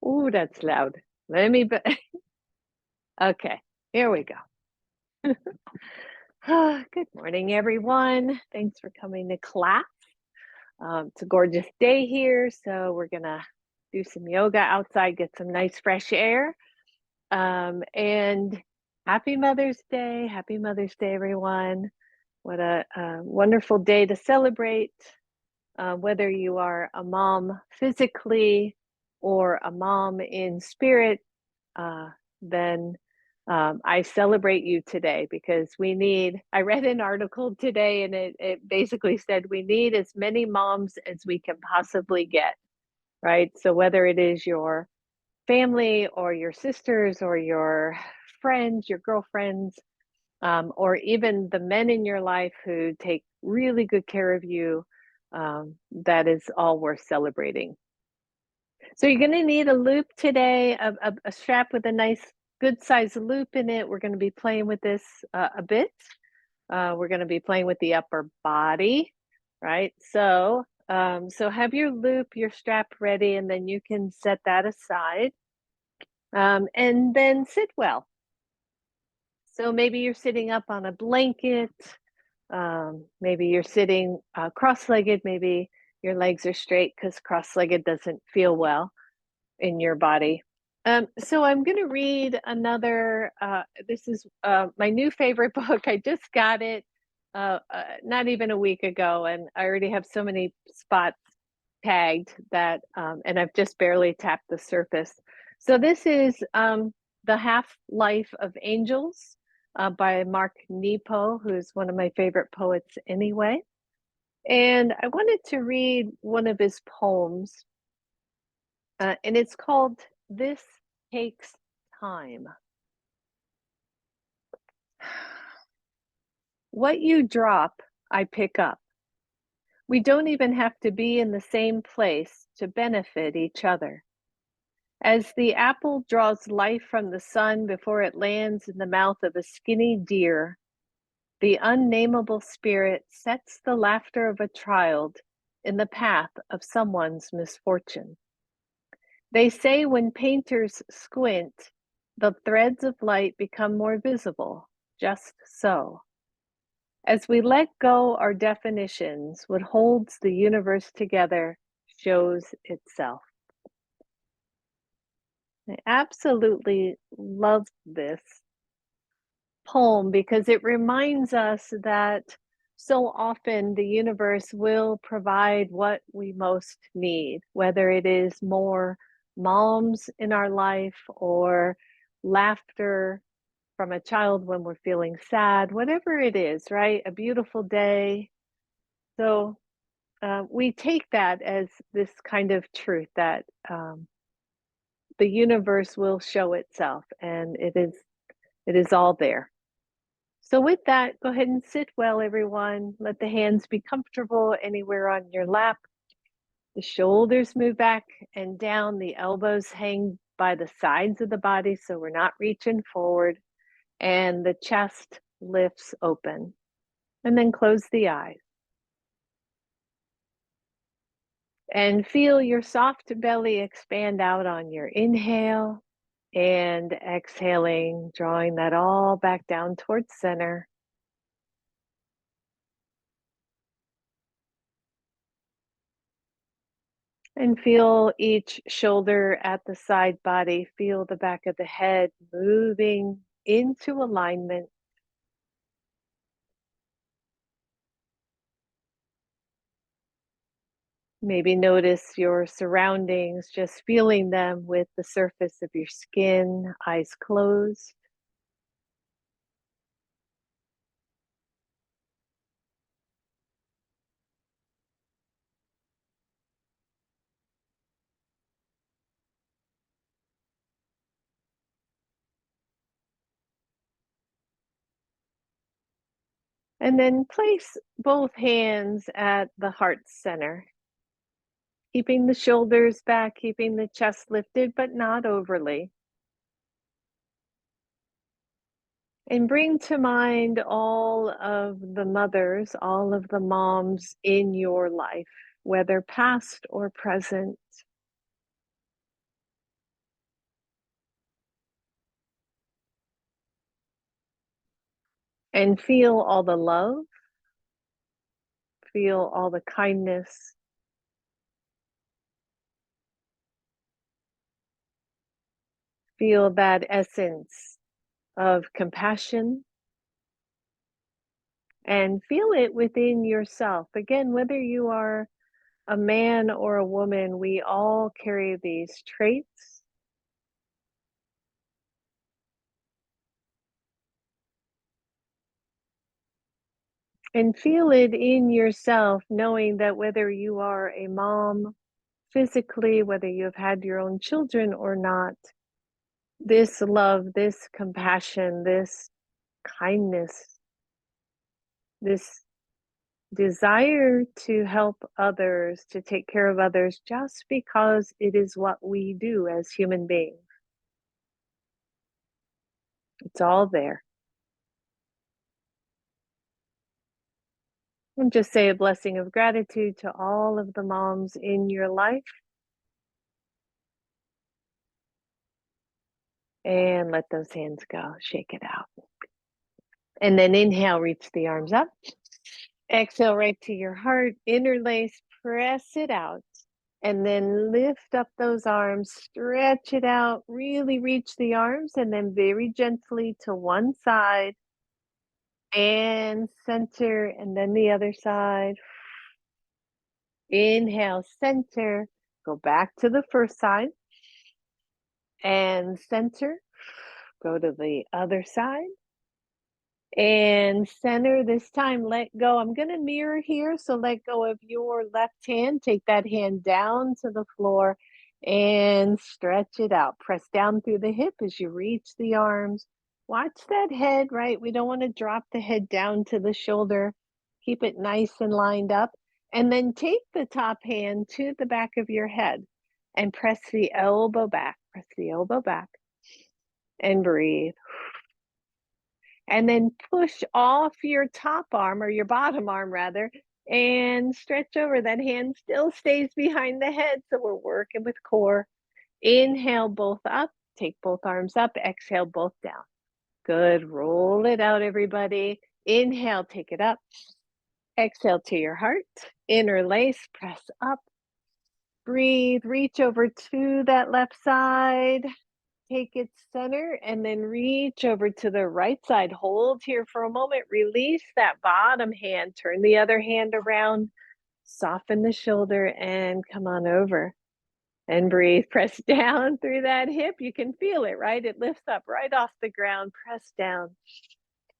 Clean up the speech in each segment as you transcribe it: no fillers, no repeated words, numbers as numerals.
Ooh, that's loud. Let me okay, here we go. Good morning, everyone. Thanks for coming to class. It's a gorgeous day here, so we're gonna do some yoga outside, get some nice fresh air. And happy Mother's Day. Happy Mother's Day, everyone. What a wonderful day to celebrate, whether you are a mom physically or a mom in spirit. Then I celebrate you today because I read an article today and it basically said we need as many moms as we can possibly get, right? So whether it is your family or your sisters or your friends, your girlfriends, or even the men in your life who take really good care of you, that is all worth celebrating. So you're going to need a loop today, a strap with a nice, good size loop in it. We're going to be playing with this a bit. We're going to be playing with the upper body, right? So have your loop, your strap ready, and then you can set that aside. And then sit well. So maybe you're sitting up on a blanket. Maybe you're sitting cross-legged. Maybe your legs are straight because cross-legged doesn't feel well in your body. So I'm going to read another. This is my new favorite book. I just got it not even a week ago, and I already have so many spots tagged that, and I've just barely tapped the surface. So this is The Half-Life of Angels by Mark Nepo, who's one of my favorite poets anyway. And I wanted to read one of his poems and it's called This Takes Time. What you drop, I pick up. We don't even have to be in the same place to benefit each other. As the apple draws life from the sun before it lands in the mouth of a skinny deer, the unnameable spirit sets the laughter of a child in the path of someone's misfortune. They say when painters squint, the threads of light become more visible, just so. As we let go our definitions, what holds the universe together shows itself. I absolutely love this poem because it reminds us that so often the universe will provide what we most need, whether it is more moms in our life or laughter from a child when we're feeling sad, whatever it is, right? A beautiful day. So we take that as this kind of truth that the universe will show itself, and it is all there. So with that, go ahead and sit well, everyone. Let the hands be comfortable anywhere on your lap. The shoulders move back and down. The elbows hang by the sides of the body, so we're not reaching forward. And the chest lifts open. And then close the eyes. And feel your soft belly expand out on your inhale and exhaling, drawing that all back down towards center. And feel each shoulder at the side body, feel the back of the head moving into alignment. Maybe notice your surroundings, just feeling them with the surface of your skin, eyes closed. And then place both hands at the heart center, keeping the shoulders back, keeping the chest lifted, but not overly. And bring to mind all of the mothers, all of the moms in your life, whether past or present. and feel all the love, feel all the kindness, feel that essence of compassion, and feel it within yourself. Again, whether you are a man or a woman, we all carry these traits. And feel it in yourself, knowing that whether you are a mom physically, whether you've had your own children or not, this love, this compassion, this kindness, this desire to help others, to take care of others, just because it is what we do as human beings. It's all there. And just say a blessing of gratitude to all of the moms in your life. And let those hands go. Shake it out. And then inhale, reach the arms up. Exhale right to your heart. Interlace, press it out. And then lift up those arms, stretch it out, really reach the arms, and then very gently to one side and center, and then the other side. Inhale, center, go back to the first side and center, go to the other side and center. This time, let go. I'm going to mirror here, so let go of your left hand. Take that hand down to the floor and stretch it out. Press down through the hip as you reach the arms. Watch that head, right? We don't want to drop the head down to the shoulder. Keep it nice and lined up. And then take the top hand to the back of your head and press the elbow back. Press the elbow back and breathe. And then push off your top arm, or your bottom arm rather, and stretch over. That hand still stays behind the head, so we're working with core. Inhale both up, take both arms up, exhale both down. Good, roll it out everybody. Inhale, take it up. Exhale to your heart, interlace, press up. Breathe, reach over to that left side. Take its center and then reach over to the right side. Hold here for a moment. Release that bottom hand. Turn the other hand around. Soften the shoulder and come on over. And breathe. Press down through that hip. You can feel it, right? It lifts up right off the ground. Press down.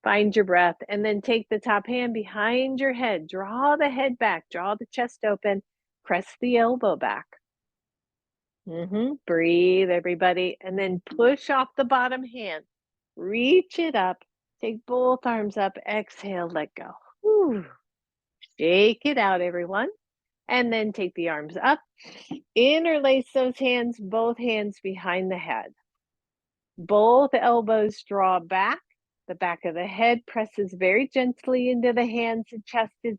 Find your breath. And then take the top hand behind your head. Draw the head back. Draw the chest open. Press the elbow back. Breathe, everybody. And then push off the bottom hand. Reach it up. Take both arms up. Exhale, let go. Whew. Shake it out, everyone. And then take the arms up. Interlace those hands, both hands behind the head. Both elbows draw back. The back of the head presses very gently into the hands. The chest is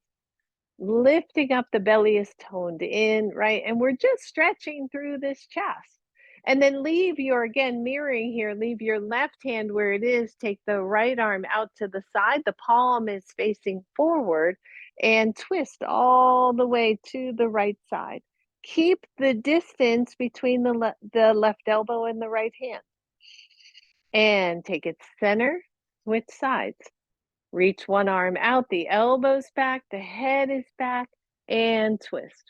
lifting up, the belly is toned in, right? And we're just stretching through this chest. And then leave your, again, mirroring here, leave your left hand where it is. Take the right arm out to the side. The palm is facing forward and twist all the way to the right side. Keep the distance between the left elbow and the right hand. And take it center, switch sides. Reach one arm out, the elbows back, the head is back, and twist.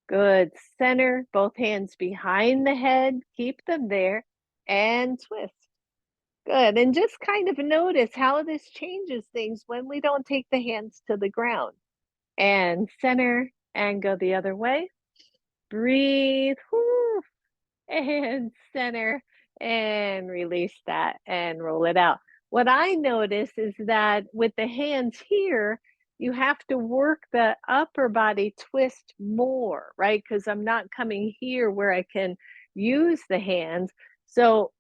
Good. Center, both hands behind the head, keep them there, and twist. Good. And just kind of notice how this changes things when we don't take the hands to the ground. And center, and go the other way. Breathe. Whoo, and center, and release that and roll it out. What I notice is that with the hands here, you have to work the upper body twist more, right? Because I'm not coming here where I can use the hands. So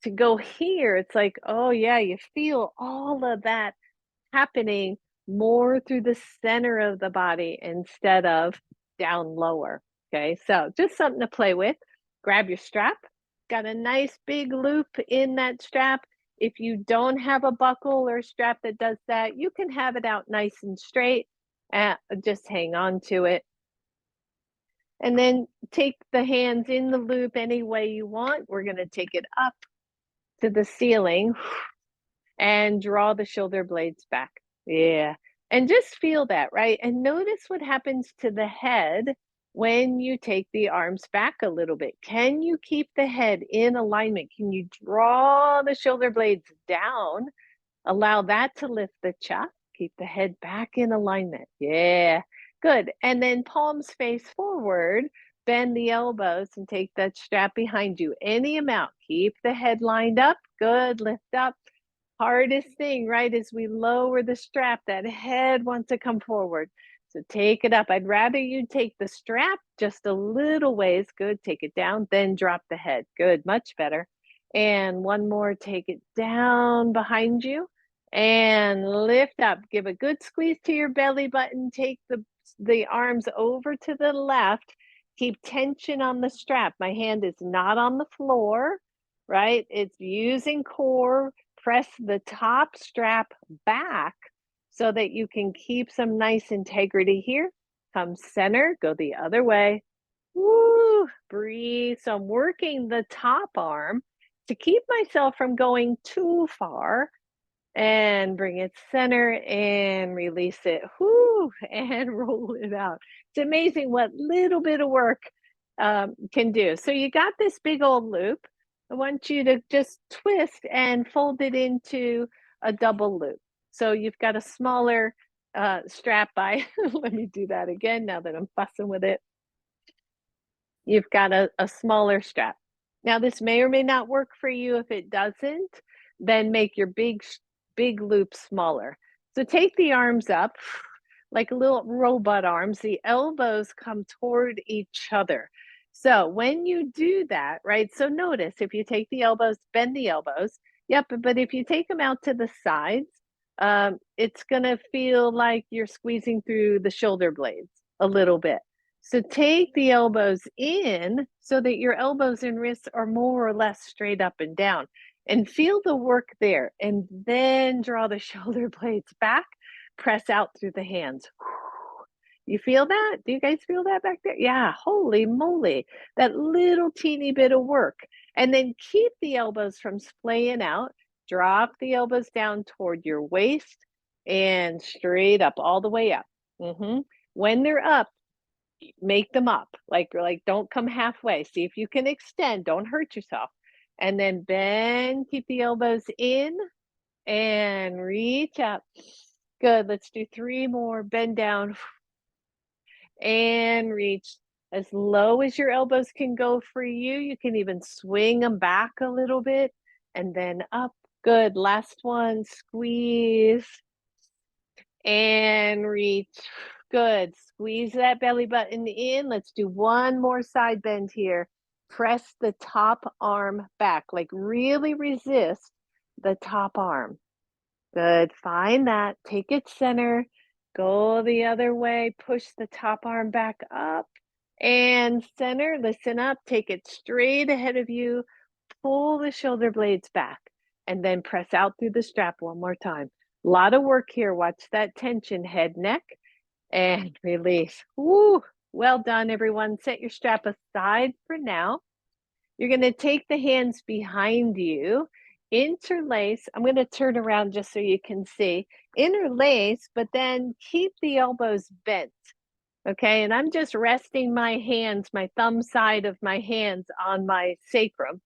to go here, it's like, oh yeah, you feel all of that happening more through the center of the body instead of down lower. Okay, so just something to play with. Grab your strap. Got a nice big loop in that strap. If you don't have a buckle or strap that does that, you can have it out nice and straight. Just hang on to it. And then take the hands in the loop any way you want. We're going to take it up to the ceiling and draw the shoulder blades back. Yeah. And just feel that, right? And notice what happens to the head when you take the arms back a little bit. Can you keep the head in alignment? Can you draw the shoulder blades down? Allow that to lift the chest. Keep the head back in alignment. Yeah, good. And then palms face forward. Bend the elbows and take that strap behind you. Any amount. Keep the head lined up. Good. Lift up. Hardest thing, right, is we lower the strap. That head wants to come forward. So take it up. I'd rather you take the strap just a little ways. Good. Take it down, then drop the head. Good. Much better. And one more. Take it down behind you and lift up. Give a good squeeze to your belly button. Take the arms over to the left. Keep tension on the strap. My hand is not on the floor, right? It's using core. Press the top strap back so that you can keep some nice integrity here. Come center, go the other way. Woo, breathe. So I'm working the top arm to keep myself from going too far, and bring it center and release it. Whoo, and roll it out. It's amazing what little bit of work can do. So you got this big old loop. I want you to just twist and fold it into a double loop. So you've got a smaller strap by, let me do that again now that I'm fussing with it. You've got a smaller strap. Now this may or may not work for you. If it doesn't, then make your big loop smaller. So take the arms up like little robot arms. The elbows come toward each other. So when you do that, right? So notice if you take the elbows, bend the elbows. Yep, but if you take them out to the sides, it's going to feel like you're squeezing through the shoulder blades a little bit. So take the elbows in so that your elbows and wrists are more or less straight up and down, and feel the work there. And then draw the shoulder blades back, press out through the hands. You feel that? Do you guys feel that back there? Yeah, holy moly, that little teeny bit of work. And then keep the elbows from splaying out. Drop the elbows down toward your waist and straight up, all the way up. When they're up, make them up. Like don't come halfway. See if you can extend. Don't hurt yourself. And then bend, keep the elbows in and reach up. Good. Let's do 3 more. Bend down and reach as low as your elbows can go for you. You can even swing them back a little bit and then up. Good. Last one. Squeeze and reach. Good. Squeeze that belly button in. Let's do one more side bend here. Press the top arm back, like really resist the top arm. Good. Find that. Take it center. Go the other way. Push the top arm back up and center. Listen up. Take it straight ahead of you. Pull the shoulder blades back and then press out through the strap one more time. A lot of work here. Watch that tension, head, neck, and release. Woo! Well done, everyone. Set your strap aside for now. You're going to take the hands behind you, interlace. I'm going to turn around just so you can see. Interlace, but then keep the elbows bent. Okay, and I'm just resting my hands, my thumb side of my hands on my sacrum,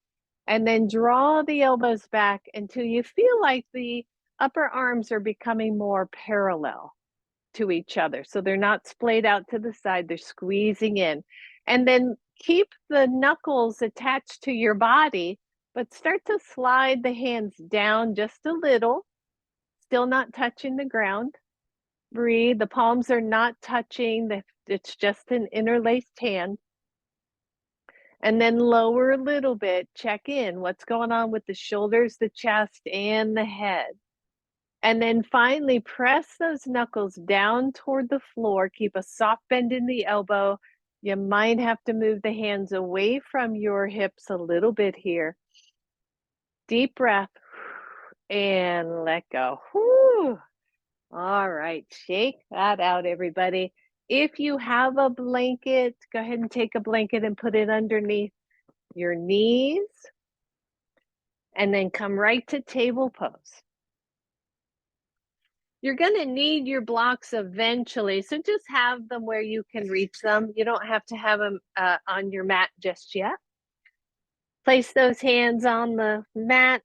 and then draw the elbows back until you feel like the upper arms are becoming more parallel to each other. So they're not splayed out to the side, they're squeezing in. And then keep the knuckles attached to your body, but start to slide the hands down just a little, still not touching the ground. Breathe. The palms are not touching, it's just an interlaced hand. And then lower a little bit, check in. What's going on with the shoulders, the chest, and the head? And then finally, press those knuckles down toward the floor. Keep a soft bend in the elbow. You might have to move the hands away from your hips a little bit here. Deep breath. and let go. Whew. All right, shake that out, everybody. If you have a blanket, go ahead and take a blanket and put it underneath your knees, and then come right to table pose. You're going to need your blocks eventually, so just have them where you can reach them. You don't have to have them on your mat just yet. Place those hands on the mat.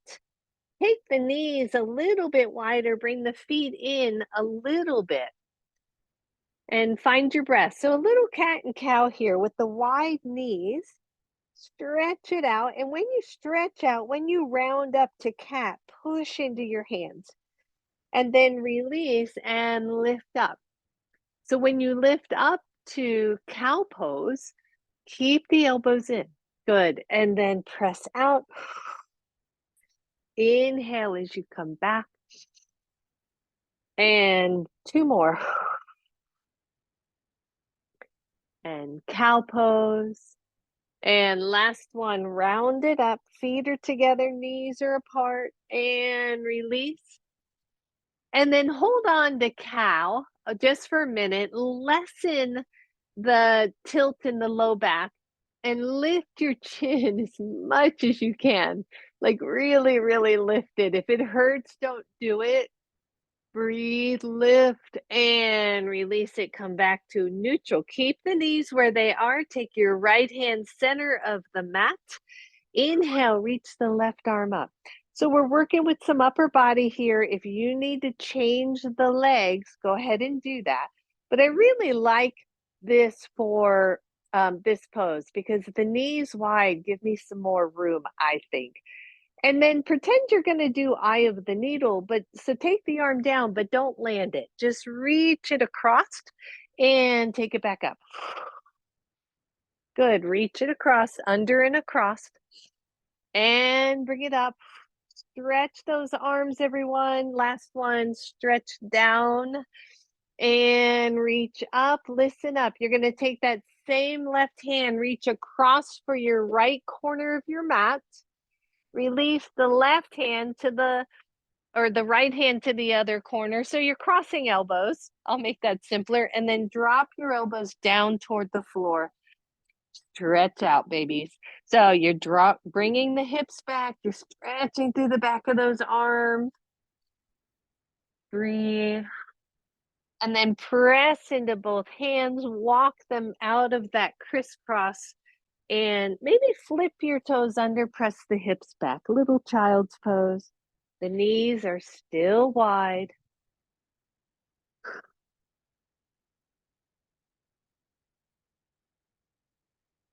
Take the knees a little bit wider, bring the feet in a little bit, and find your breath. So a little cat and cow here with the wide knees. Stretch it out, and when you stretch out, when you round up to cat, push into your hands, and then release and lift up. So when you lift up to cow pose, keep the elbows in. Good. And then press out. Inhale as you come back. And two more. And cow pose. And last one, round it up. Feet are together, knees are apart. And release. And then hold on to cow just for a minute. Lessen the tilt in the low back and lift your chin as much as you can. Like really, really lift it. If it hurts, don't do it. Breathe, lift, and release it. Come back to neutral. Keep the knees where they are. Take your right hand center of the mat. Inhale, reach the left arm up. So we're working with some upper body here. If you need to change the legs, go ahead and do that. But I really like this for this pose because the knees wide give me some more room, I think. And then pretend you're going to do eye of the needle, but so take the arm down, but don't land it. Just reach it across and take it back up. Good. Reach it across, under and across, and bring it up. Stretch those arms, everyone. Last one, stretch down and reach up. Listen up. You're going to take that same left hand, reach across for your right corner of your mat. Release the left hand to the right hand to the other corner. So you're crossing elbows. I'll make that simpler. And then drop your elbows down toward the floor. Stretch out, babies. So you're bringing the hips back. You're stretching through the back of those arms. Breathe. And then press into both hands. Walk them out of that crisscross. And maybe flip your toes under. Press the hips back. Little child's pose. The knees are still wide.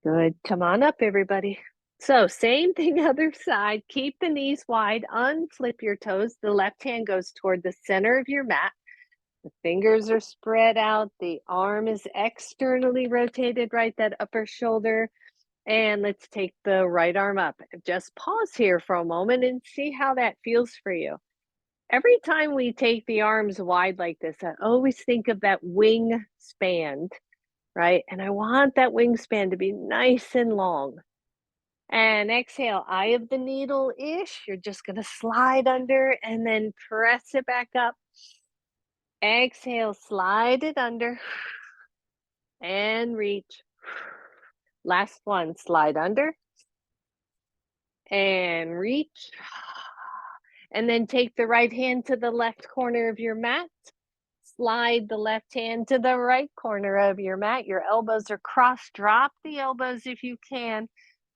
Good. Come on up, everybody. So same thing, other side. Keep the knees wide. Unflip your toes. The left hand goes toward the center of your mat. The fingers are spread out. The arm is externally rotated, right? That upper shoulder. And let's take the right arm up. Just pause here for a moment and see how that feels for you. Every time we take the arms wide like this, I always think of that wingspan, right? And I want that wingspan to be nice and long. And exhale, eye of the needle-ish. You're just going to slide under and then press it back up. Exhale, slide it under and reach. Last one, slide under and reach. And then take the right hand to the left corner of your mat. Slide the left hand to the right corner of your mat. Your elbows are crossed. Drop the elbows if you can.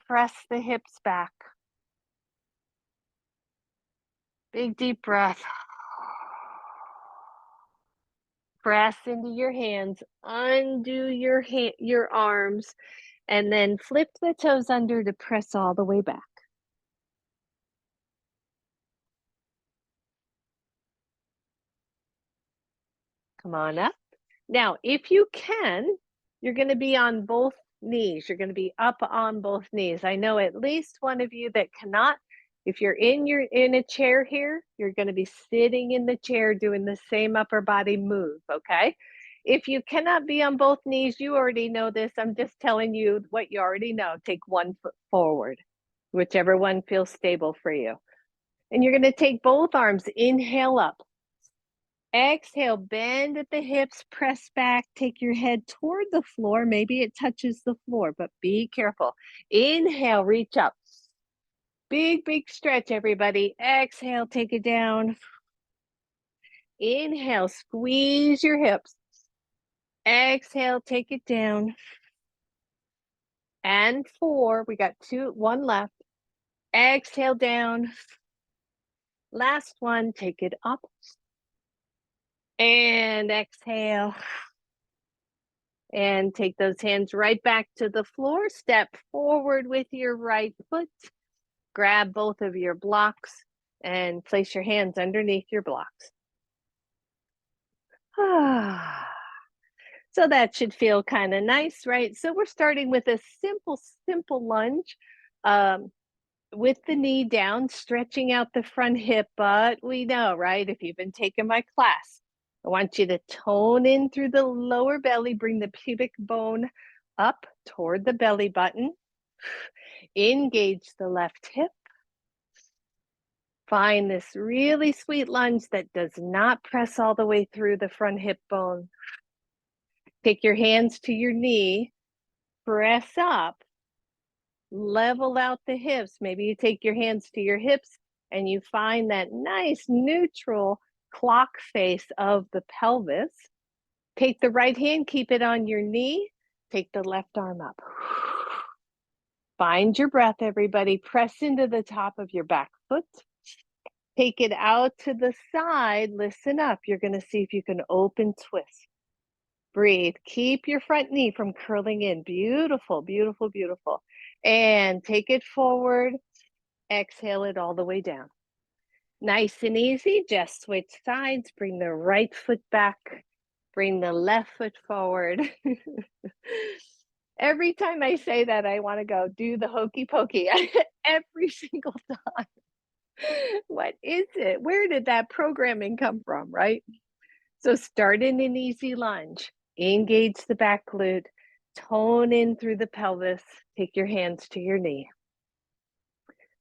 Press the hips back. Big deep breath. Press into your hands. Undo your arms. And then flip the toes under to press all the way back. Come on up. Now, if you can, you're going to be on both knees. You're going to be up on both knees. I know at least one of you that cannot. If you're in a chair here, you're going to be sitting in the chair doing the same upper body move, okay? If you cannot be on both knees, you already know this. I'm just telling you what you already know. Take one foot forward, whichever one feels stable for you. And you're going to take both arms, inhale up. Exhale, bend at the hips, press back, take your head toward the floor. Maybe it touches the floor, but be careful. Inhale, reach up. Big, big stretch, everybody. Exhale, take it down. Inhale, squeeze your hips. Exhale, take it down. And 4, we got 1 left. Exhale down. Last one, take it up. And exhale. And take those hands right back to the floor. Step forward with your right foot. Grab both of your blocks and place your hands underneath your blocks. So that should feel kind of nice, right? So we're starting with a simple lunge with the knee down, stretching out the front hip. But we know, right? If you've been taking my class, I want you to tone in through the lower belly, bring the pubic bone up toward the belly button. Engage the left hip. Find this really sweet lunge that does not press all the way through the front hip bone. Take your hands to your knee, press up, level out the hips. Maybe you take your hands to your hips and you find that nice neutral clock face of the pelvis. Take the right hand, keep it on your knee. Take the left arm up. Find your breath, everybody. Press into the top of your back foot. Take it out to the side. Listen up. You're going to see if you can open twist. Breathe. Keep your front knee from curling in. Beautiful, beautiful, beautiful. And take it forward. Exhale it all the way down. Nice and easy. Just switch sides. Bring the right foot back. Bring the left foot forward. Every time I say that, I want to go do the hokey pokey every single time. What is it? Where did that programming come from, right? So start in an easy lunge. Engage the back glute. Tone in through the pelvis. Take your hands to your knee.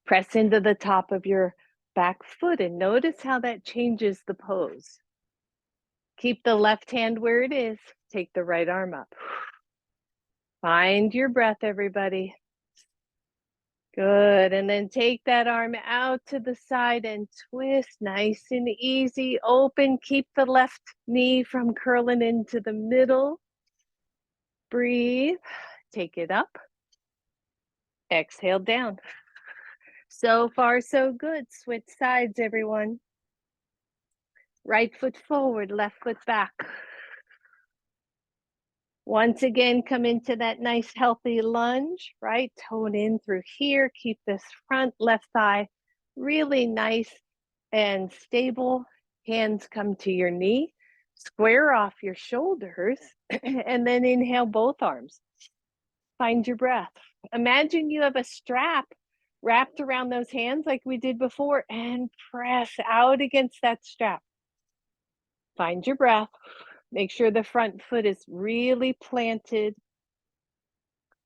Press into the top of your back foot and notice how that changes the pose. Keep the left hand where it is. Take the right arm up. Find your breath, everybody. Good. And then take that arm out to the side and twist. Nice and easy. Open. Keep the left knee from curling into the middle. Breathe. Take it up. Exhale down. So far, so good. Switch sides, everyone. Right foot forward, left foot back. Once again, come into that nice healthy lunge, right? Tone in through here. Keep this front left thigh really nice and stable. Hands come to your knee. Square off your shoulders and then inhale both arms. Find your breath. Imagine you have a strap wrapped around those hands like we did before and press out against that strap. Find your breath. Make sure the front foot is really planted.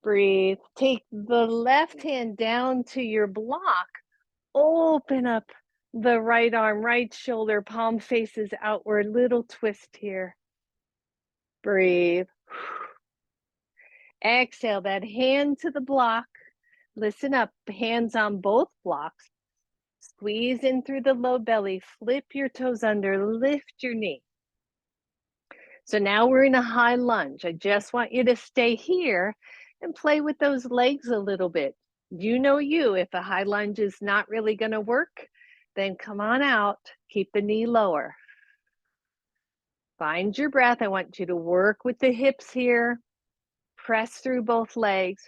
Breathe. Take the left hand down to your block. Open up the right arm, right shoulder, palm faces outward. Little twist here. Breathe. Exhale that hand to the block. Listen up, hands on both blocks. Squeeze in through the low belly. Flip your toes under. Lift your knee. So now we're in a high lunge. I just want you to stay here and play with those legs a little bit. You know you, if a high lunge is not really going to work, then come on out. Keep the knee lower. Find your breath. I want you to work with the hips here. Press through both legs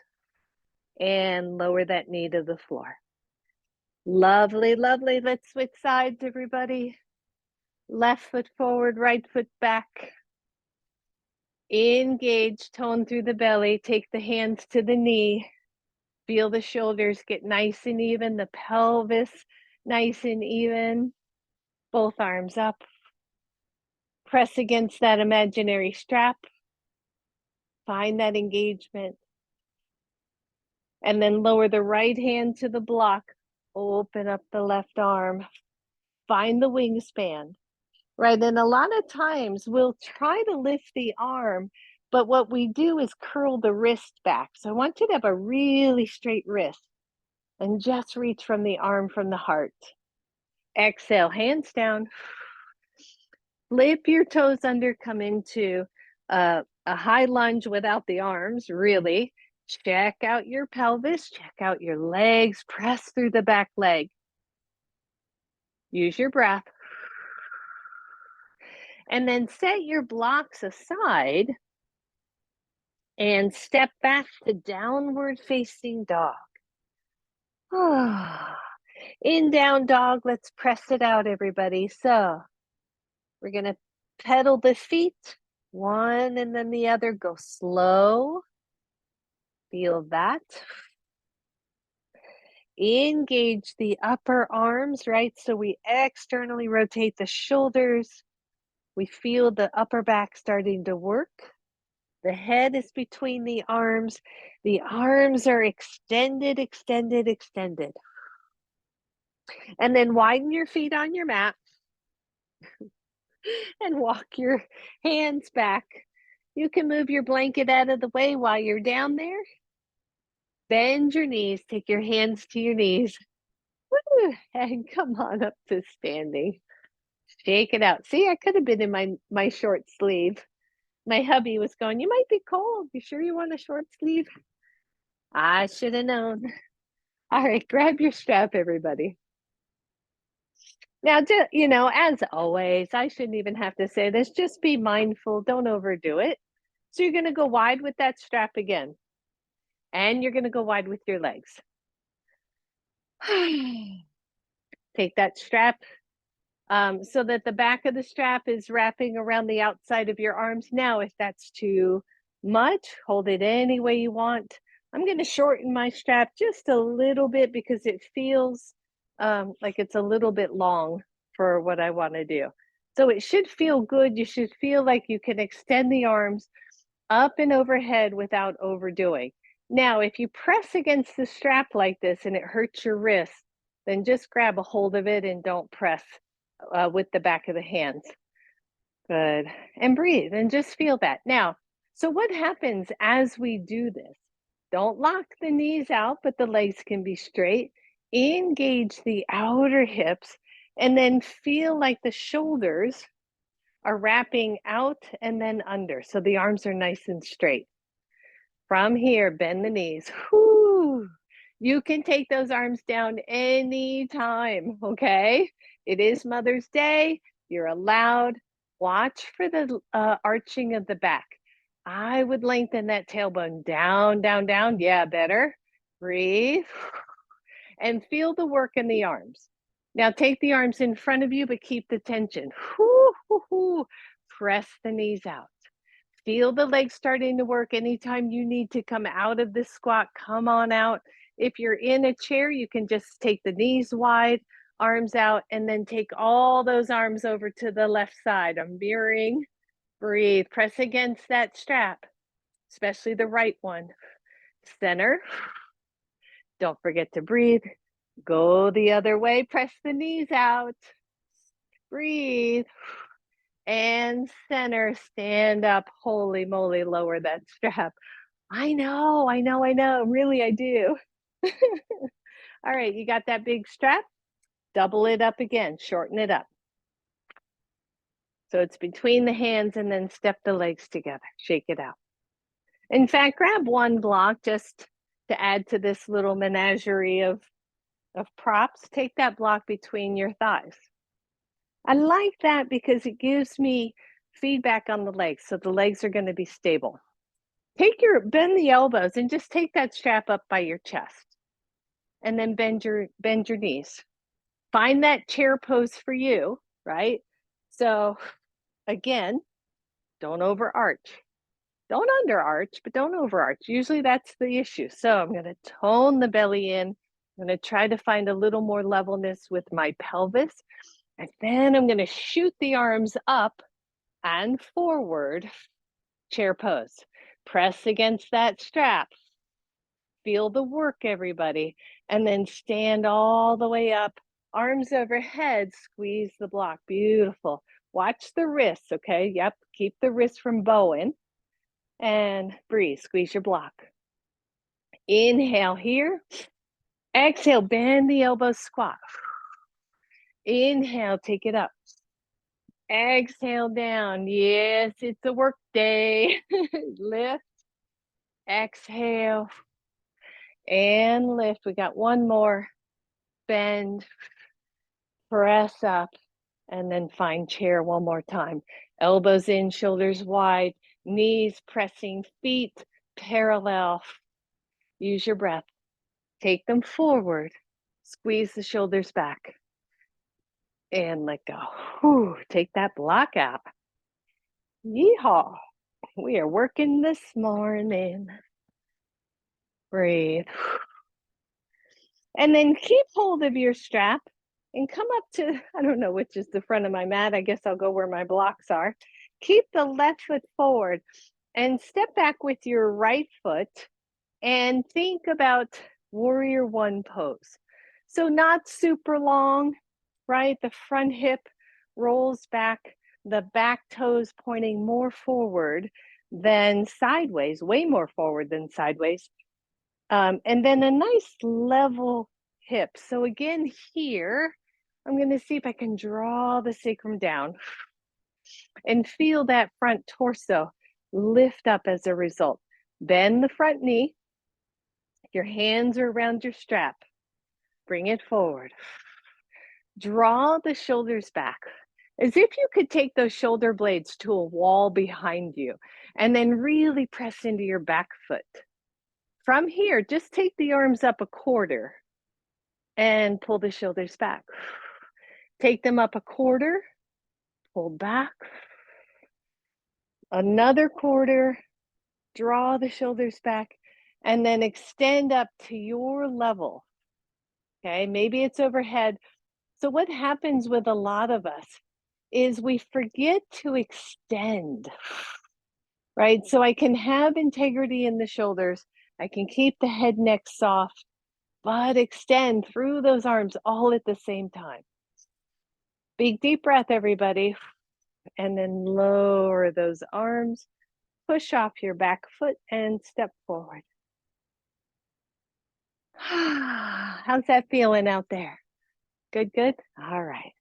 and lower that knee to the floor. Lovely, lovely. Let's switch sides, everybody. Left foot forward, right foot back. Engage, tone through the belly. Take the hands to the knee. Feel the shoulders get nice and even, the pelvis nice and even. Both arms up. Press against that imaginary strap. Find that engagement. And then lower the right hand to the block. open up the left arm, find the wingspan, right? And a lot of times we'll try to lift the arm, but what we do is curl the wrist back. So I want you to have a really straight wrist and just reach from the arm from the heart. Exhale, hands down. Flip your toes under, come into a high lunge without the arms, really. Check out your pelvis, check out your legs, press through the back leg. Use your breath. And then set your blocks aside and step back to downward facing dog. In down dog, let's press it out, everybody. So we're going to pedal the feet, one and then the other. Go slow. Feel that. Engage the upper arms, right? So we externally rotate the shoulders. We feel the upper back starting to work. The head is between the arms. The arms are extended, extended, extended. And then widen your feet on your mat and walk your hands back. You can move your blanket out of the way while you're down there. Bend your knees, take your hands to your knees. Woo, and come on up to standing. Shake it out. See, I could have been in my short sleeve. My hubby was going, "You might be cold. You sure you want a short sleeve?" I should have known. All right, grab your strap, everybody. Now, as always, I shouldn't even have to say this. Just be mindful. Don't overdo it. So you're going to go wide with that strap again. And you're going to go wide with your legs. Take that strap so that the back of the strap is wrapping around the outside of your arms. Now, if that's too much, hold it any way you want. I'm going to shorten my strap just a little bit because it feels like it's a little bit long for what I want to do. So it should feel good. You should feel like you can extend the arms up and overhead without overdoing. Now, if you press against the strap like this and it hurts your wrist, then just grab a hold of it and don't press with the back of the hands. Good. And breathe and just feel that. Now, so what happens as we do this? Don't lock the knees out, but the legs can be straight. Engage the outer hips and then feel like the shoulders are wrapping out and then under. So the arms are nice and straight. From here, bend the knees. Whoo. You can take those arms down anytime, okay? It is Mother's Day. You're allowed. Watch for the arching of the back. I would lengthen that tailbone down, down, down. Yeah, better. Breathe and feel the work in the arms. Now take the arms in front of you, but keep the tension. Whoo, whoo, whoo. Press the knees out. Feel the legs starting to work. Anytime you need to come out of this squat, come on out. If you're in a chair, you can just take the knees wide, arms out, and then take all those arms over to the left side. I'm mirroring. Breathe. Press against that strap, especially the right one. Center. Don't forget to breathe. Go the other way. Press the knees out. Breathe. And center. Stand up. Holy moly, lower that strap. I know. Really, I do. All right, you got that big strap? Double it up again, shorten it up. So it's between the hands and then step the legs together, shake it out. In fact, grab one block just to add to this little menagerie of props. Take that block between your thighs. I like that because it gives me feedback on the legs, so the legs are going to be stable. Bend the elbows and just take that strap up by your chest. And then bend your knees. Find that chair pose for you, right? So again, don't overarch. Don't underarch, but don't overarch. Usually that's the issue. So I'm going to tone the belly in. I'm going to try to find a little more levelness with my pelvis. And then I'm going to shoot the arms up and forward, chair pose. Press against that strap. Feel the work, everybody. And then stand all the way up, arms overhead, squeeze the block. Beautiful. Watch the wrists, okay? Yep, keep the wrists from bowing. And breathe, squeeze your block. Inhale here. Exhale, bend the elbows, squat. Inhale, take it up. Exhale down. Yes, it's a work day. Lift. Exhale. And lift. We got one more. Bend. Press up. And then find chair one more time. Elbows in, shoulders wide. Knees pressing, feet parallel. Use your breath. Take them forward. Squeeze the shoulders back. And let go. Whew, take that block out. Yeehaw. We are working this morning. Breathe. And then keep hold of your strap and come up to, I don't know which is the front of my mat. I guess I'll go where my blocks are. Keep the left foot forward and step back with your right foot and think about warrior one pose. So not super long, right? The front hip rolls back, the back toes pointing more forward than sideways, way more forward than sideways. And then a nice level hip. So again, here, I'm going to see if I can draw the sacrum down and feel that front torso lift up as a result. Bend the front knee. Your hands are around your strap. Bring it forward. Draw the shoulders back as if you could take those shoulder blades to a wall behind you and then really press into your back foot. From here, just take the arms up a quarter and pull the shoulders back. Take them up a quarter, pull back. Another quarter, draw the shoulders back, and then extend up to your level. Okay, maybe it's overhead. So what happens with a lot of us is we forget to extend, right? So I can have integrity in the shoulders. I can keep the head, neck soft, but extend through those arms all at the same time. Big deep breath, everybody. And then lower those arms, push off your back foot and step forward. How's that feeling out there? Good, good? All right.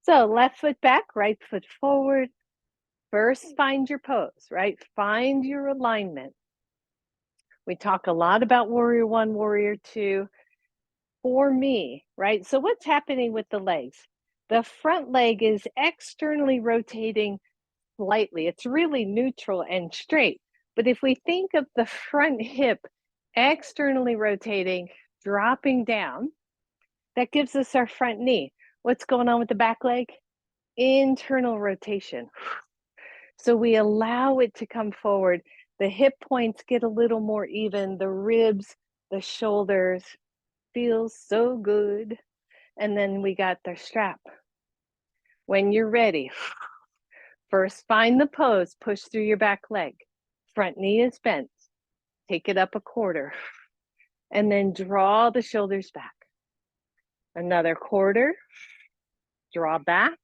So left foot back, right foot forward. First, find your pose, right? Find your alignment. We talk a lot about warrior one, warrior two. For me, right? So what's happening with the legs? The front leg is externally rotating slightly. It's really neutral and straight. But if we think of the front hip externally rotating, dropping down, that gives us our front knee. What's going on with the back leg? Internal rotation. So we allow it to come forward. The hip points get a little more even, the ribs, the shoulders, feels so good. And then we got the strap. When you're ready, first find the pose, push through your back leg. Front knee is bent. Take it up a quarter. And then draw the shoulders back. Another quarter. Draw back.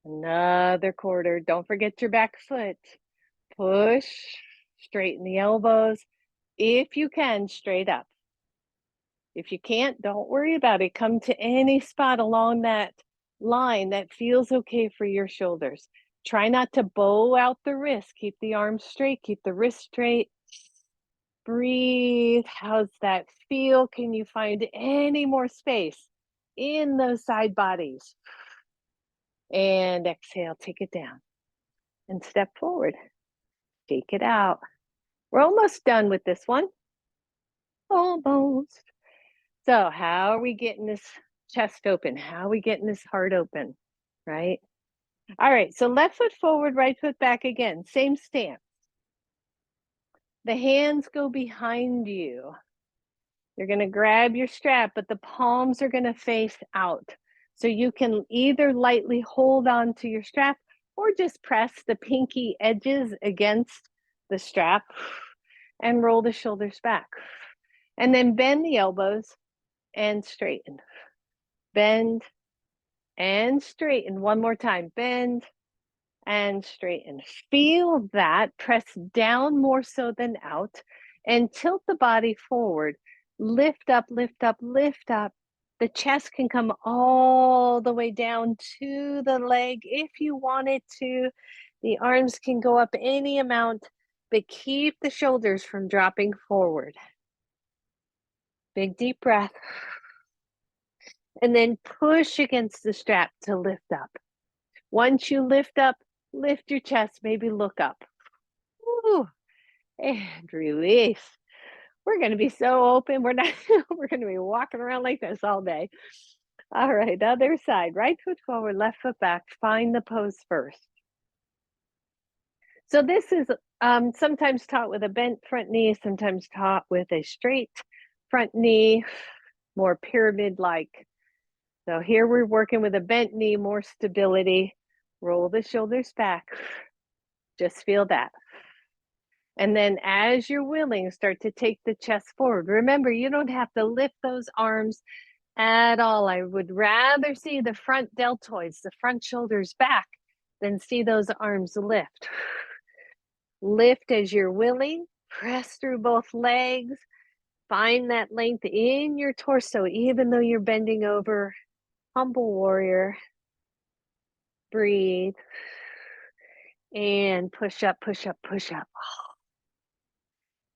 Another quarter. Don't forget your back foot. Push. Straighten the elbows. If you can, straight up. If you can't, don't worry about it. Come to any spot along that line that feels okay for your shoulders. Try not to bow out the wrist. Keep the arms straight. Keep the wrist straight. Breathe. How's that feel? Can you find any more space in those side bodies? And exhale, take it down and step forward. Take it out. We're almost done with this one. Almost. So how are we getting this chest open? How are we getting this heart open, right? All right, so left foot forward, right foot back again. Same stance. The hands go behind you. You're going to grab your strap, but the palms are going to face out. So you can either lightly hold on to your strap or just press the pinky edges against the strap. and roll the shoulders back. And then bend the elbows and straighten. Bend and straighten. One more time. Bend and straighten. Feel that. Press down more so than out and tilt the body forward. Lift up, lift up, lift up. The chest can come all the way down to the leg if you want it to. The arms can go up any amount, but keep the shoulders from dropping forward. Big deep breath. And then push against the strap to lift up. Once you lift up, lift your chest, maybe look up. Ooh, and release. We're going to be so open. We're going to be walking around like this all day. All right, other side. Right foot forward, left foot back. Find the pose first. So this is sometimes taught with a bent front knee, sometimes taught with a straight front knee, more pyramid-like. So here we're working with a bent knee, more stability. Roll the shoulders back. Just feel that. And then as you're willing, start to take the chest forward. Remember, you don't have to lift those arms at all. I would rather see the front deltoids, the front shoulders back, than see those arms lift. Lift as you're willing. Press through both legs. Find that length in your torso, even though you're bending over. Humble warrior. Breathe. And push up, push up, push up.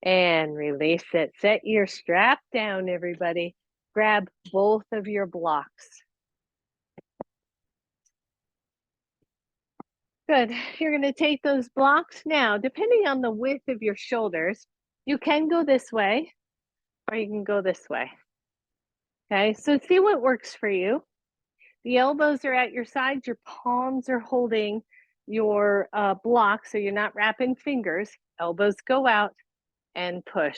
And release it. Set your strap down, everybody. Grab both of your blocks. Good. You're going to take those blocks now, depending on the width of your shoulders. You can go this way, or you can go this way. Okay, so see what works for you. The elbows are at your sides. Your palms are holding your block, so you're not wrapping fingers. Elbows go out and push.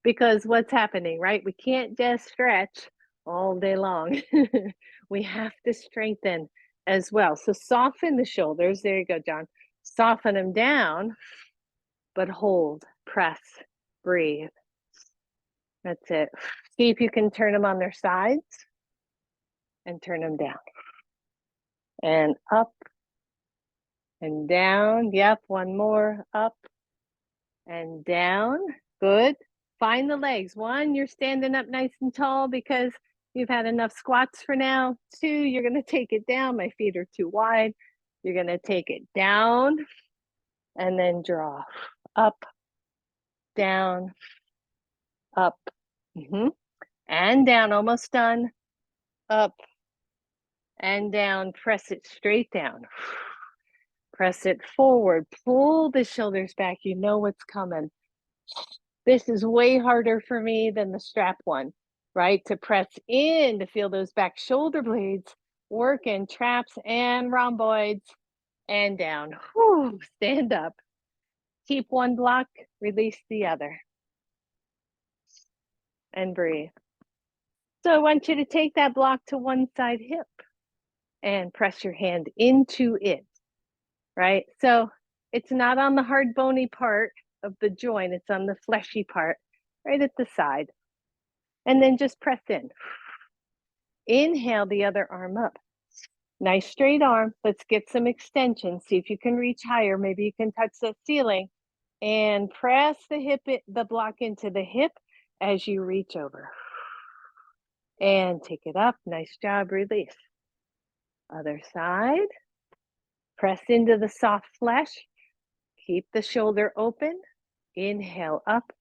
Because what's happening, right? We can't just stretch all day long. We have to strengthen as well. So soften the shoulders. There you go, John. Soften them down, but hold, press, breathe. That's it. See if you can turn them on their sides and turn them down. And up and down. Yep, one more. Up and down. Good. Find the legs. One, you're standing up nice and tall because you've had enough squats for now. Two, you're going to take it down. My feet are too wide. You're going to take it down and then draw. Up, down, up, and down. Almost done. Up and down. Press it straight down. Press it forward. Pull the shoulders back. You know what's coming. This is way harder for me than the strap one, right? To press in to feel those back shoulder blades working, traps and rhomboids, and down. Whew, stand up. Keep one block, release the other. And breathe. So I want you to take that block to one side hip and press your hand into it, right? So it's not on the hard bony part of the joint, it's on the fleshy part, right at the side. And then just press in. Inhale the other arm up. Nice straight arm. Let's get some extension. See if you can reach higher. Maybe you can touch the ceiling. And press the block into the hip as you reach over. And take it up. Nice job. Release. Other side. Press into the soft flesh. Keep the shoulder open. Inhale up.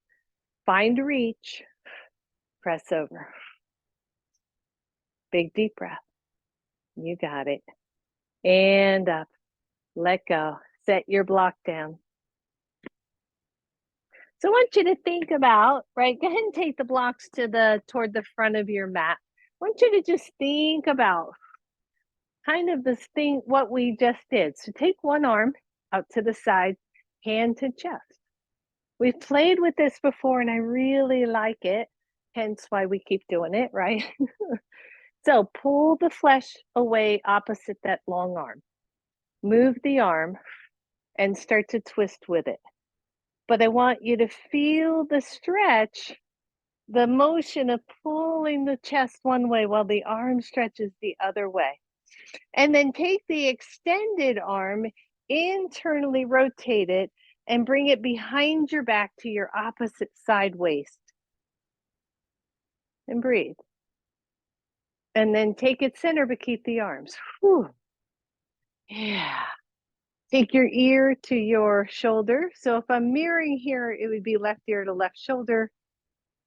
Find reach. Press over. Big deep breath. You got it. And up. Let go. Set your block down. So I want you to think about, right? Go ahead and take the blocks toward the front of your mat. I want you to just think about kind of this thing, what we just did. So take one arm out to the side, hand to chest. We've played with this before and I really like it. Hence why we keep doing it, right? So pull the flesh away opposite that long arm. Move the arm and start to twist with it. but I want you to feel the stretch, the motion of pulling the chest one way while the arm stretches the other way. And then take the extended arm, internally rotate it, and bring it behind your back to your opposite side waist. And breathe. And then take it center, but keep the arms. Whew. Yeah. Take your ear to your shoulder. So if I'm mirroring here, it would be left ear to left shoulder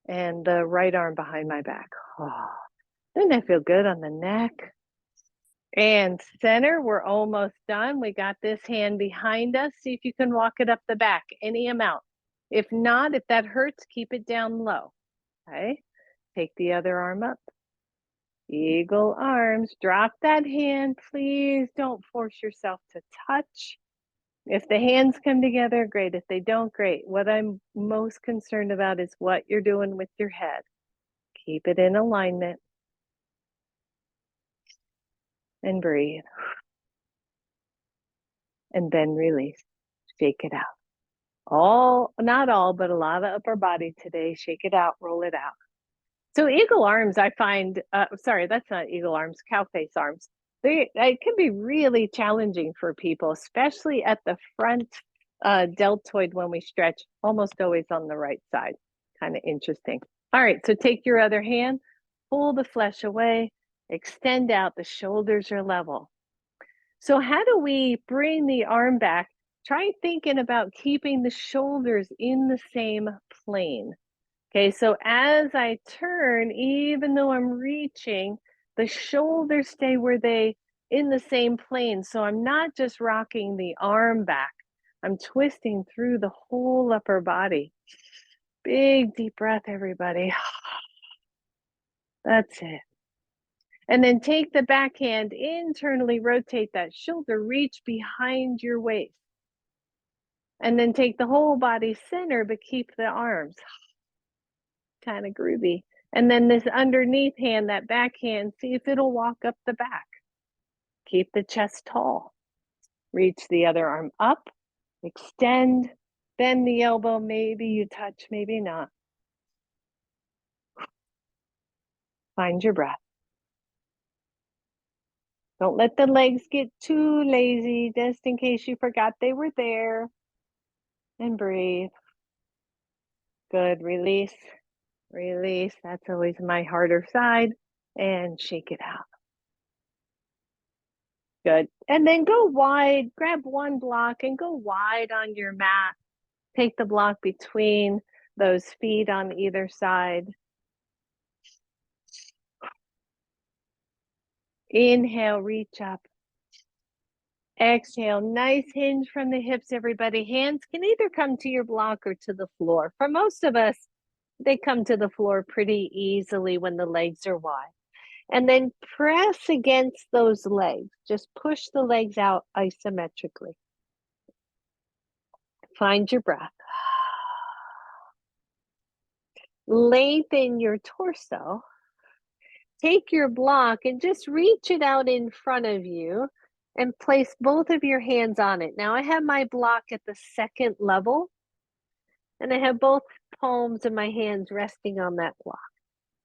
and the right arm behind my back. Oh, doesn't that feel good on the neck? And center, we're almost done. We got this hand behind us. See if you can walk it up the back, any amount. If not, if that hurts, keep it down low. Okay. Take the other arm up. Eagle arms. Drop that hand. Please don't force yourself to touch. If the hands come together, great. If they don't, great. What I'm most concerned about is what you're doing with your head. Keep it in alignment. And breathe. And then release. Shake it out. Not all, but a lot of upper body today. Shake it out, roll it out. So eagle arms, I find, sorry, that's not eagle arms, cow face arms. It can be really challenging for people, especially at the front deltoid when we stretch, almost always on the right side. Kind of interesting. All right, so take your other hand, pull the flesh away, extend out, the shoulders are level. So how do we bring the arm back? Try thinking about keeping the shoulders in the same plane. Okay, so as I turn, even though I'm reaching, the shoulders stay where they in the same plane. So I'm not just rocking the arm back, I'm twisting through the whole upper body. Big deep breath, everybody. That's it. And then take the backhand, internally rotate that shoulder, reach behind your waist. And then take the whole body center, but keep the arms. Kind of groovy. And then this underneath hand, that backhand, see if it'll walk up the back. Keep the chest tall. Reach the other arm up, extend, bend the elbow. Maybe you touch, maybe not. Find your breath. Don't let the legs get too lazy, just in case you forgot they were there. And breathe. Good. Release. Release. That's always my harder side. And shake it out. Good. And then go wide. Grab one block and go wide on your mat. Take the block between those feet on either side. Inhale, reach up. Exhale, nice hinge from the hips, everybody. Hands can either come to your block or to the floor. For most of us, they come to the floor pretty easily when the legs are wide. And then press against those legs. Just push the legs out isometrically. Find your breath. Lengthen your torso. Take your block and just reach it out in front of you and place both of your hands on it. Now I have my block at the second level and I have both palms of my hands resting on that block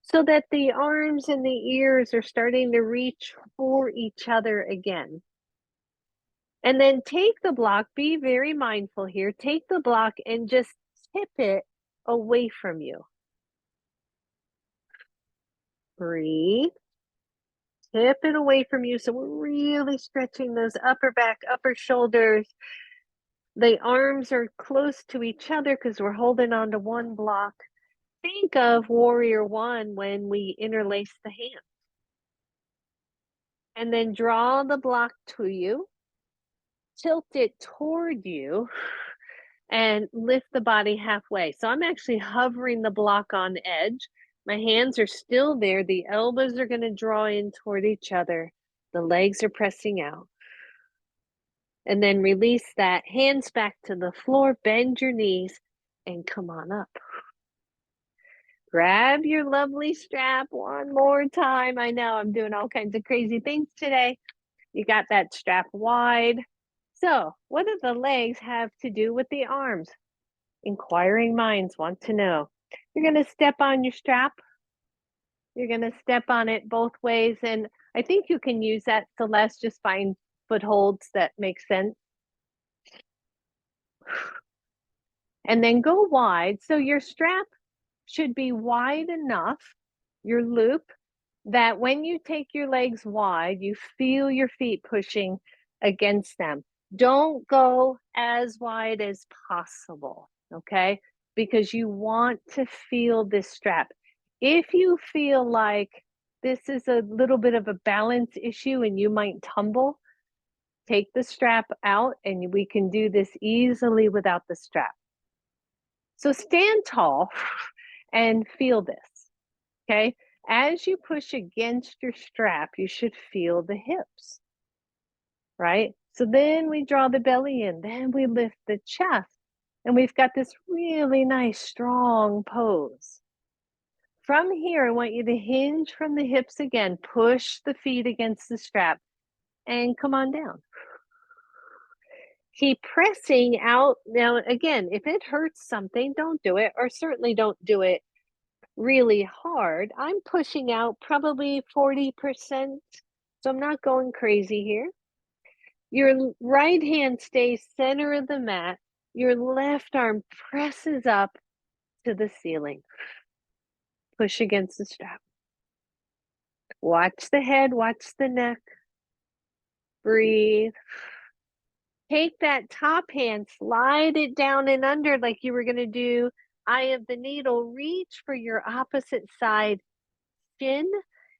so that the arms and the ears are starting to reach for each other again. And then take the block, be very mindful here, take the block and just tip it away from you. Breathe. Tip it away from you. So we're really stretching those upper back, upper shoulders. The arms are close to each other because we're holding on to one block. Think of warrior one when we interlace the hands. And then draw the block to you. Tilt it toward you and lift the body halfway. So I'm actually hovering the block on edge. My hands are still there. The elbows are going to draw in toward each other. The legs are pressing out. And then release that. Hands back to the floor. Bend your knees and come on up. Grab your lovely strap one more time. I know I'm doing all kinds of crazy things today. You got that strap wide. So what do the legs have to do with the arms? Inquiring minds want to know. You're going to step on your strap. You're going to step on it both ways. And I think you can use that, Celeste. Just find footholds that make sense. And then go wide. So your strap should be wide enough, your loop, that when you take your legs wide, you feel your feet pushing against them. Don't go as wide as possible, okay? Because you want to feel this strap. If you feel like this is a little bit of a balance issue and you might tumble, take the strap out and we can do this easily without the strap. So stand tall and feel this, okay? As you push against your strap, you should feel the hips, right? So then we draw the belly in, then we lift the chest, and we've got this really nice, strong pose. From here, I want you to hinge from the hips again, push the feet against the strap, and come on down. Keep pressing out. Now, again, if it hurts something, don't do it, or certainly don't do it really hard. I'm pushing out probably 40%, so I'm not going crazy here. Your right hand stays center of the mat. Your left arm presses up to the ceiling. Push against the strap. Watch the head, watch the neck. Breathe. Take that top hand, slide it down and under like you were going to do eye of the needle. Reach for your opposite side shin.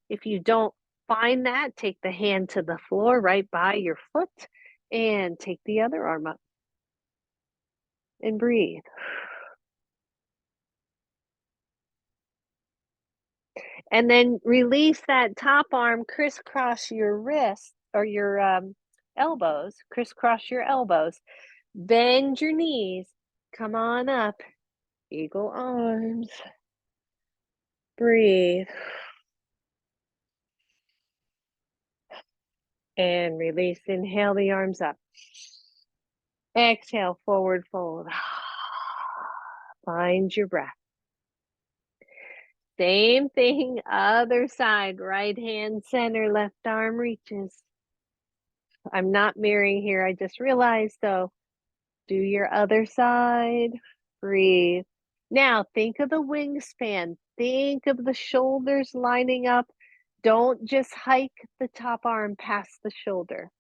If you don't find that, take the hand to the floor right by your foot and take the other arm up and breathe. And then release that top arm, crisscross your wrists or your elbows, crisscross your elbows, bend your knees, come on up, eagle arms, breathe. And release, inhale the arms up. Exhale, forward fold. Find your breath. Same thing, other side, right hand center, left arm reaches. I'm not mirroring here, I just realized, so do your other side, breathe. Now think of the wingspan, think of the shoulders lining up. Don't just hike the top arm past the shoulder.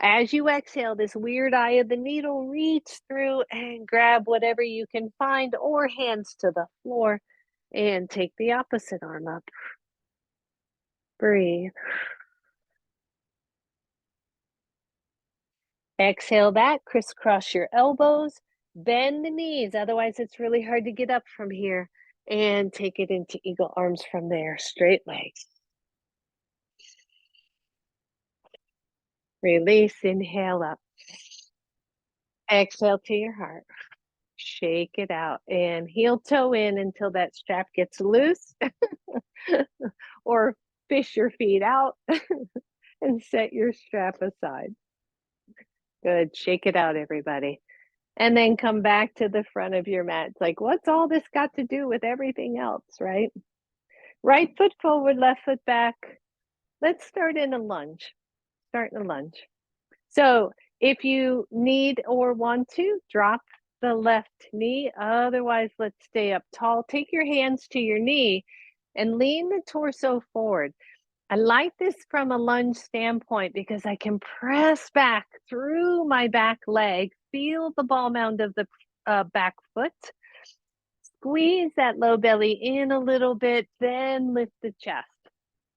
As you exhale, this weird eye of the needle, reach through and grab whatever you can find or hands to the floor and take the opposite arm up. Breathe. Exhale that, crisscross your elbows, bend the knees, otherwise it's really hard to get up from here, and take it into eagle arms from there, straight legs. Release, inhale up. Exhale to your heart. Shake it out and heel toe in until that strap gets loose or fish your feet out and set your strap aside. Good. Shake it out, everybody. And then come back to the front of your mat. It's like, what's all this got to do with everything else, right? Right foot forward, left foot back. Let's start in a lunge. Start in a lunge. So if you need or want to, drop the left knee. Otherwise, let's stay up tall. Take your hands to your knee and lean the torso forward. I like this from a lunge standpoint because I can press back through my back leg, feel the ball mound of the back foot, squeeze that low belly in a little bit, then lift the chest.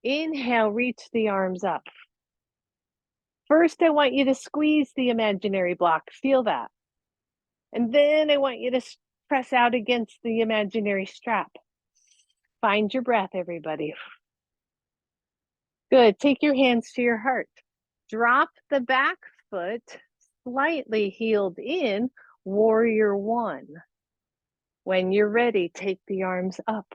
Inhale, reach the arms up. First, I want you to squeeze the imaginary block. Feel that. And then I want you to press out against the imaginary strap. Find your breath, everybody. Good. Take your hands to your heart. Drop the back foot slightly heeled in, warrior one. When you're ready, take the arms up.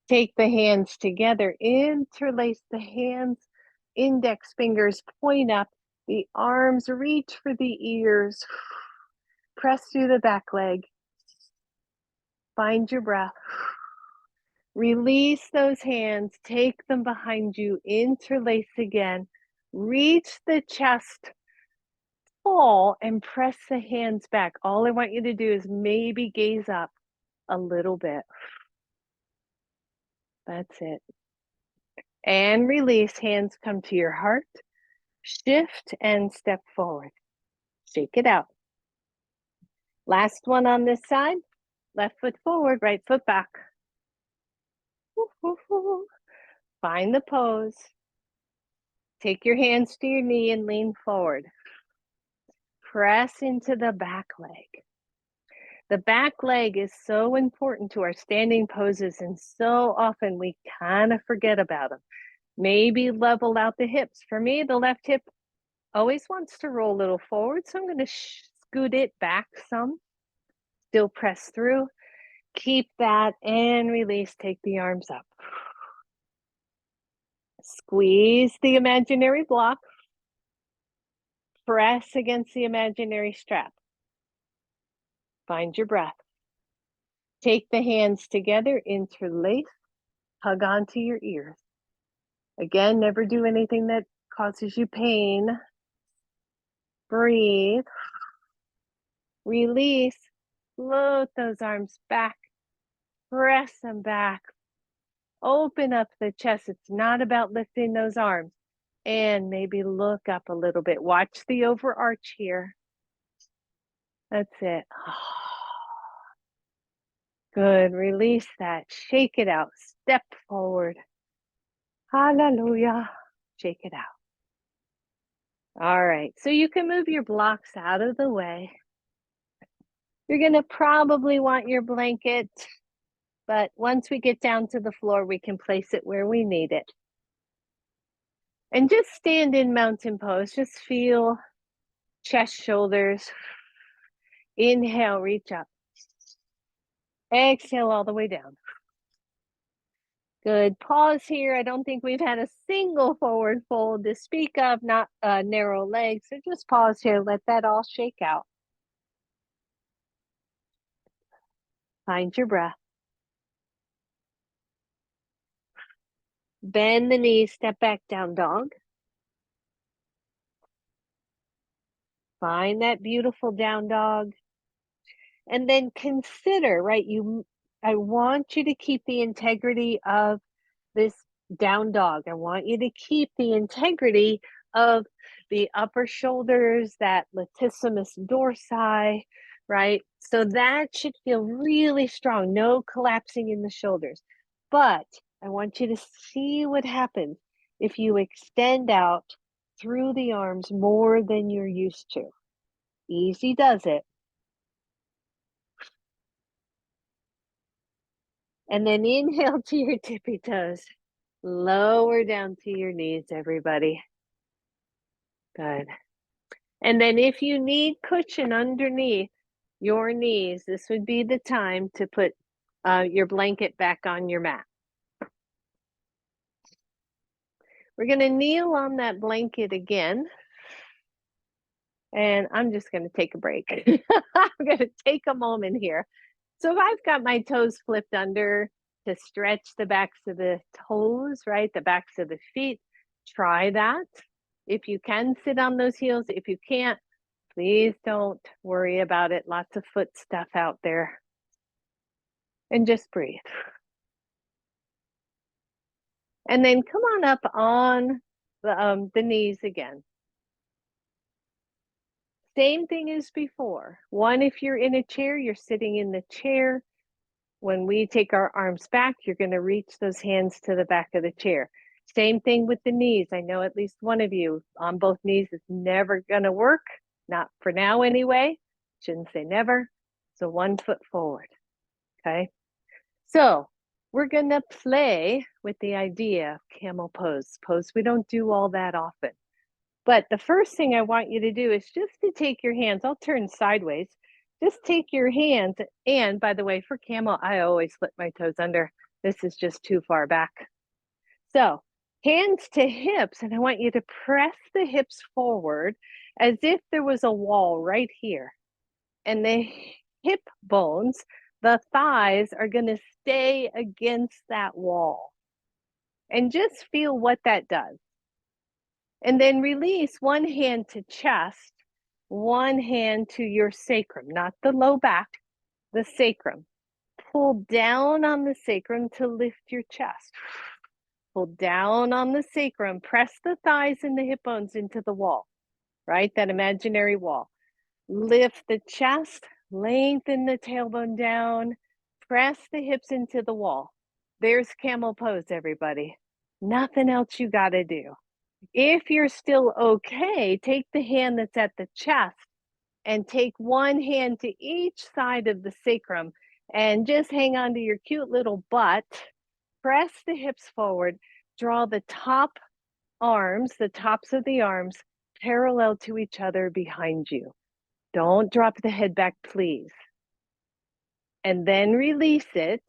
Take the hands together, interlace the hands, index fingers point up, the arms reach for the ears. press through the back leg. Find your breath. Release those hands, take them behind you, interlace again. Reach the chest full and press the hands back. All I want you to do is maybe gaze up a little bit. That's it. And release, hands come to your heart. Shift and step forward. Shake it out. Last one on this side. Left foot forward, right foot back. Find the pose. Take your hands to your knee and lean forward. Press into the back leg. The back leg is so important to our standing poses, and so often we kind of forget about them. Maybe level out the hips. For me, the left hip always wants to roll a little forward, so I'm going to scoot it back some. Still press through. Keep that and release. Take the arms up. Squeeze the imaginary block. Press against the imaginary strap. Find your breath. Take the hands together, interlace, hug onto your ears. Again, never do anything that causes you pain. Breathe. Release. Float those arms back. Press them back. Open up the chest. It's not about lifting those arms. And maybe look up a little bit. Watch the overarch here. That's it. Good. Release that. Shake it out. Step forward. Hallelujah. Shake it out. All right. So you can move your blocks out of the way. You're going to probably want your blanket, but once we get down to the floor, we can place it where we need it. And just stand in mountain pose. Just feel chest, shoulders. Inhale, reach up. Exhale all the way down. Good. Pause here. I don't think we've had a single forward fold to speak of, not narrow legs. So just pause here. Let that all shake out. Find your breath. Bend the knees, step back, down dog. Find that beautiful down dog. And then consider, right? I want you to keep the integrity of this down dog. I want you to keep the integrity of the upper shoulders, that latissimus dorsi, right? So that should feel really strong, no collapsing in the shoulders. But I want you to see what happens if you extend out through the arms more than you're used to. Easy does it. And then inhale to your tippy toes. Lower down to your knees, everybody. Good. And then if you need cushion underneath your knees, this would be the time to put your blanket back on your mat. We're going to kneel on that blanket again. And I'm just going to take a break. I'm going to take a moment here. So if I've got my toes flipped under to stretch the backs of the toes, right? The backs of the feet, try that. If you can sit on those heels, if you can't, please don't worry about it. Lots of foot stuff out there. And just breathe. And then come on up on the knees again. Same thing as before. One, if you're in a chair, you're sitting in the chair. When we take our arms back, you're going to reach those hands to the back of the chair. Same thing with the knees. I know at least one of you on both knees is never going to work. Not for now anyway. Shouldn't say never. So 1 foot forward. Okay. So we're going to play with the idea of camel pose. Pose we don't do all that often. But the first thing I want you to do is just to take your hands. I'll turn sideways. Just take your hands. And by the way, for camel, I always slip my toes under. This is just too far back. So hands to hips. And I want you to press the hips forward as if there was a wall right here. and the hip bones, the thighs, are going to stay against that wall. And just feel what that does. And then release one hand to chest, one hand to your sacrum, not the low back, the sacrum. Pull down on the sacrum to lift your chest. Pull down on the sacrum, press the thighs and the hip bones into the wall, right? That imaginary wall. Lift the chest, lengthen the tailbone down, press the hips into the wall. There's camel pose, everybody. Nothing else you got to do. If you're still okay, take the hand that's at the chest and take one hand to each side of the sacrum and just hang on to your cute little butt. Press the hips forward, draw the top arms, the tops of the arms, parallel to each other behind you. Don't drop the head back, please. And then release it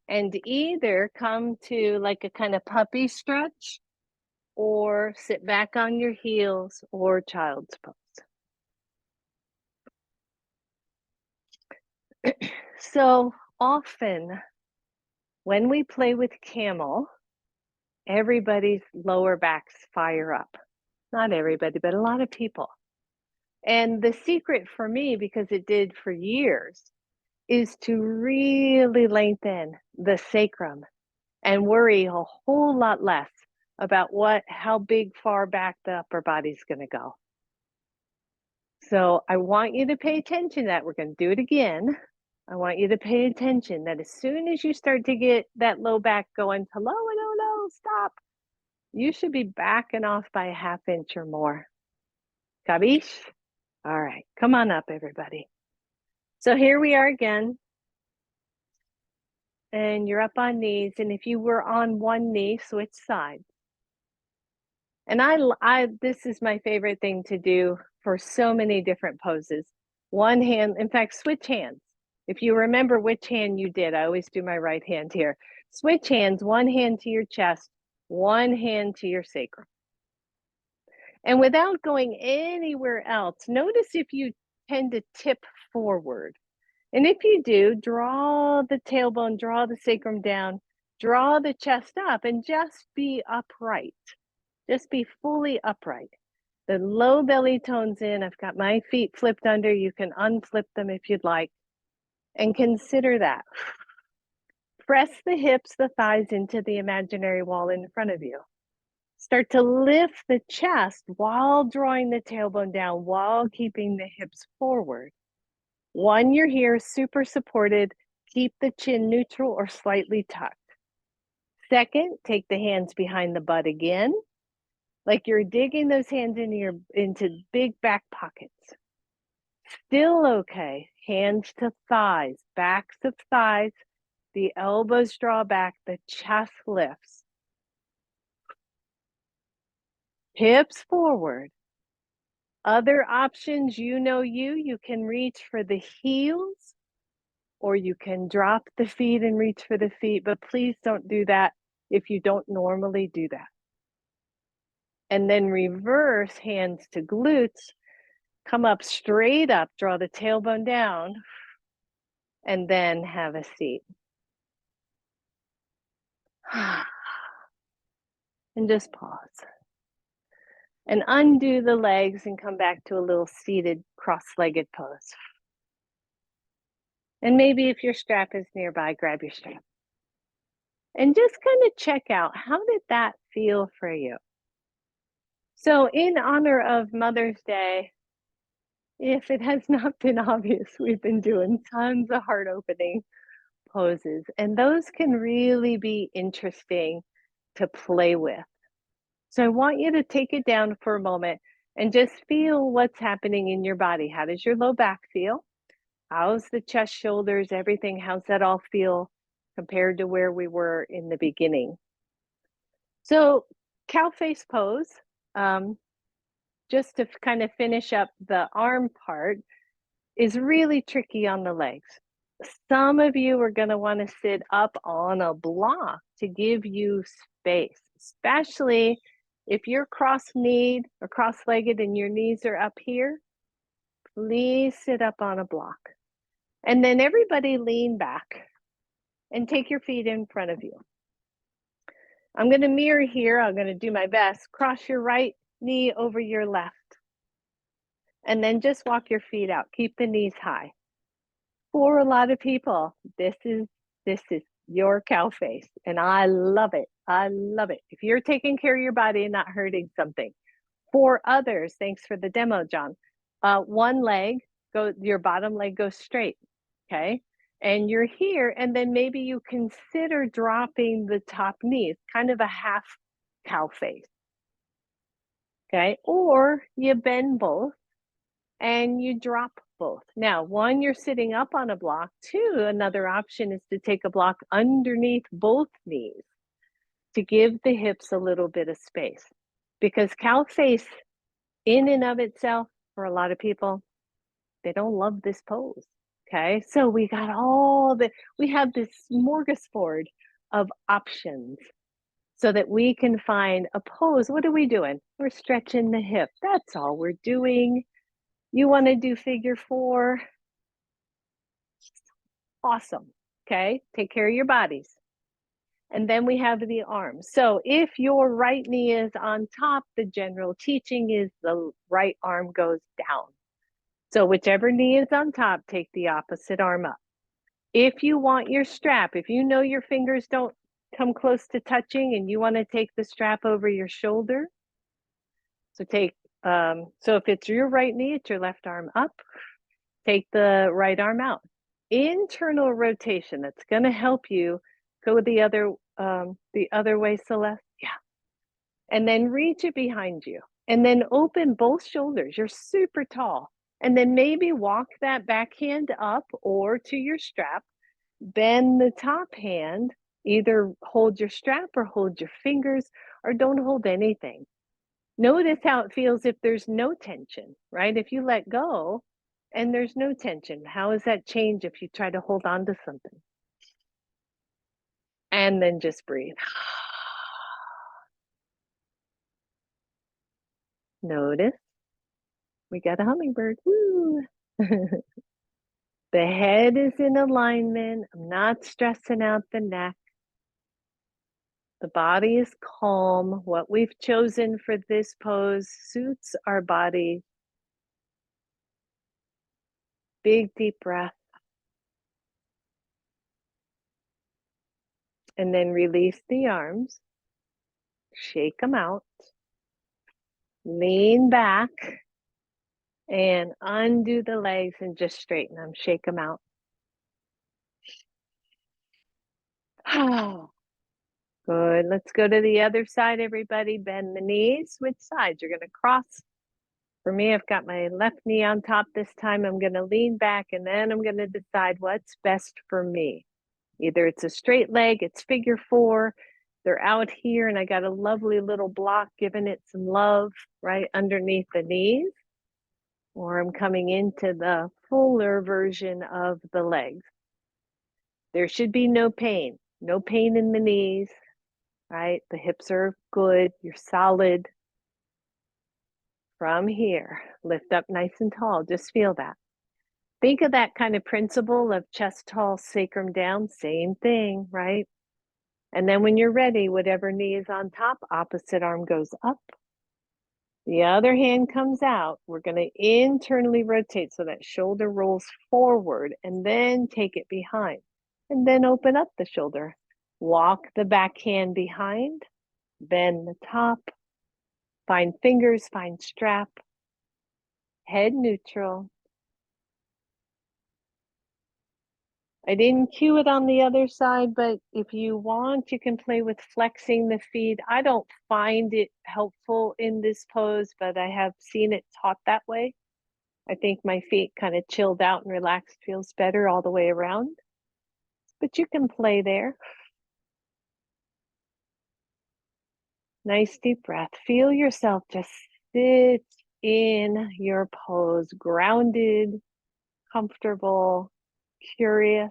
and either come to like a kind of puppy stretch or sit back on your heels or child's pose. So often when we play with camel, everybody's lower backs fire up. Not everybody, but a lot of people. And the secret for me, because it did for years, is to really lengthen the sacrum and worry a whole lot less about how big far back the upper body's going to go. So I want you to pay attention to that. We're going to do it again. I want you to pay attention that as soon as you start to get that low back going to low, no, stop. You should be backing off by a half inch or more. Cabiche? All right, come on up, everybody. So here we are again. And you're up on knees. And if you were on one knee, switch sides. And this is my favorite thing to do for so many different poses. One hand, in fact, switch hands. If you remember which hand you did, I always do my right hand here. Switch hands, one hand to your chest, one hand to your sacrum. And without going anywhere else, notice if you tend to tip forward. And if you do, draw the tailbone, draw the sacrum down, draw the chest up, and just be upright. Just be fully upright. The low belly tones in. I've got my feet flipped under. You can unflip them if you'd like. And consider that. Press the hips, the thighs into the imaginary wall in front of you. Start to lift the chest while drawing the tailbone down, while keeping the hips forward. One, you're here, super supported. Keep the chin neutral or slightly tucked. Second, take the hands behind the butt again, like you're digging those hands into big back pockets. Still okay. Hands to thighs, backs of thighs, the elbows draw back, the chest lifts. Hips forward. Other options, you can reach for the heels or you can drop the feet and reach for the feet, but please don't do that if you don't normally do that. And then reverse hands to glutes, come up straight up, draw the tailbone down, and then have a seat. And just pause. And undo the legs and come back to a little seated cross-legged pose. And maybe if your strap is nearby, grab your strap. And just kind of check out, how did that feel for you? So in honor of Mother's Day, if it has not been obvious, we've been doing tons of heart opening poses, and those can really be interesting to play with. So I want you to take it down for a moment and just feel what's happening in your body. How does your low back feel? How's the chest, shoulders, everything? How's that all feel compared to where we were in the beginning? So cow face pose, just to kind of finish up the arm part, is really tricky on the legs. Some of you are going to want to sit up on a block to give you space, especially if you're cross-kneed or cross-legged and your knees are up here. Please sit up on a block. And then everybody lean back and take your feet in front of you. I'm going to mirror here. I'm going to do my best. Cross your right knee over your left. And then just walk your feet out. Keep the knees high. For a lot of people, this is your cow face, and I love it. I love it. If you're taking care of your body and not hurting something. For others, thanks for the demo, John. One leg, your bottom leg goes straight, okay? And you're here, and then maybe you consider dropping the top knee. It's kind of a half cow face, okay? Or you bend both and you drop both. Now, one, you're sitting up on a block. Two, another option is to take a block underneath both knees to give the hips a little bit of space. Because cow face in and of itself, for a lot of people, they don't love this pose. Okay, so we have this smorgasbord of options so that we can find a pose. What are we doing? We're stretching the hip. That's all we're doing. You want to do figure four? Awesome. Okay, take care of your bodies. And then we have the arms. So if your right knee is on top, the general teaching is the right arm goes down. So whichever knee is on top, take the opposite arm up. If you want your strap, if you know your fingers don't come close to touching and you want to take the strap over your shoulder, so so if it's your right knee, it's your left arm up, take the right arm out. Internal rotation, that's going to help you go the other way, Celeste. Yeah. And then reach it behind you. And then open both shoulders. You're super tall. And then maybe walk that backhand up or to your strap. Bend the top hand. Either hold your strap or hold your fingers or don't hold anything. Notice how it feels if there's no tension, right? If you let go and there's no tension, how does that change if you try to hold on to something? And then just breathe. Notice. We got a hummingbird. Woo! The head is in alignment. I'm not stressing out the neck. The body is calm. What we've chosen for this pose suits our body. Big deep breath. And then release the arms. Shake them out. Lean back. And undo the legs and just straighten them. Shake them out. Good. Let's go to the other side, everybody. Bend the knees. Which side? You're going to cross. For me, I've got my left knee on top this time. I'm going to lean back and then I'm going to decide what's best for me. Either it's a straight leg, it's figure four. They're out here and I got a lovely little block giving it some love right underneath the knees. Or I'm coming into the fuller version of the legs. There should be no pain in the knees, right? The hips are good, you're solid. From here, lift up nice and tall, just feel that. Think of that kind of principle of chest tall, sacrum down, same thing, right? And then when you're ready, whatever knee is on top, opposite arm goes up. The other hand comes out. We're going to internally rotate so that shoulder rolls forward and then take it behind. And then open up the shoulder. Walk the back hand behind, bend the top, find fingers, find strap, head neutral. I didn't cue it on the other side, but if you want, you can play with flexing the feet. I don't find it helpful in this pose, but I have seen it taught that way. I think my feet kind of chilled out and relaxed feels better all the way around. But you can play there. Nice deep breath. Feel yourself just sit in your pose, grounded, comfortable, curious.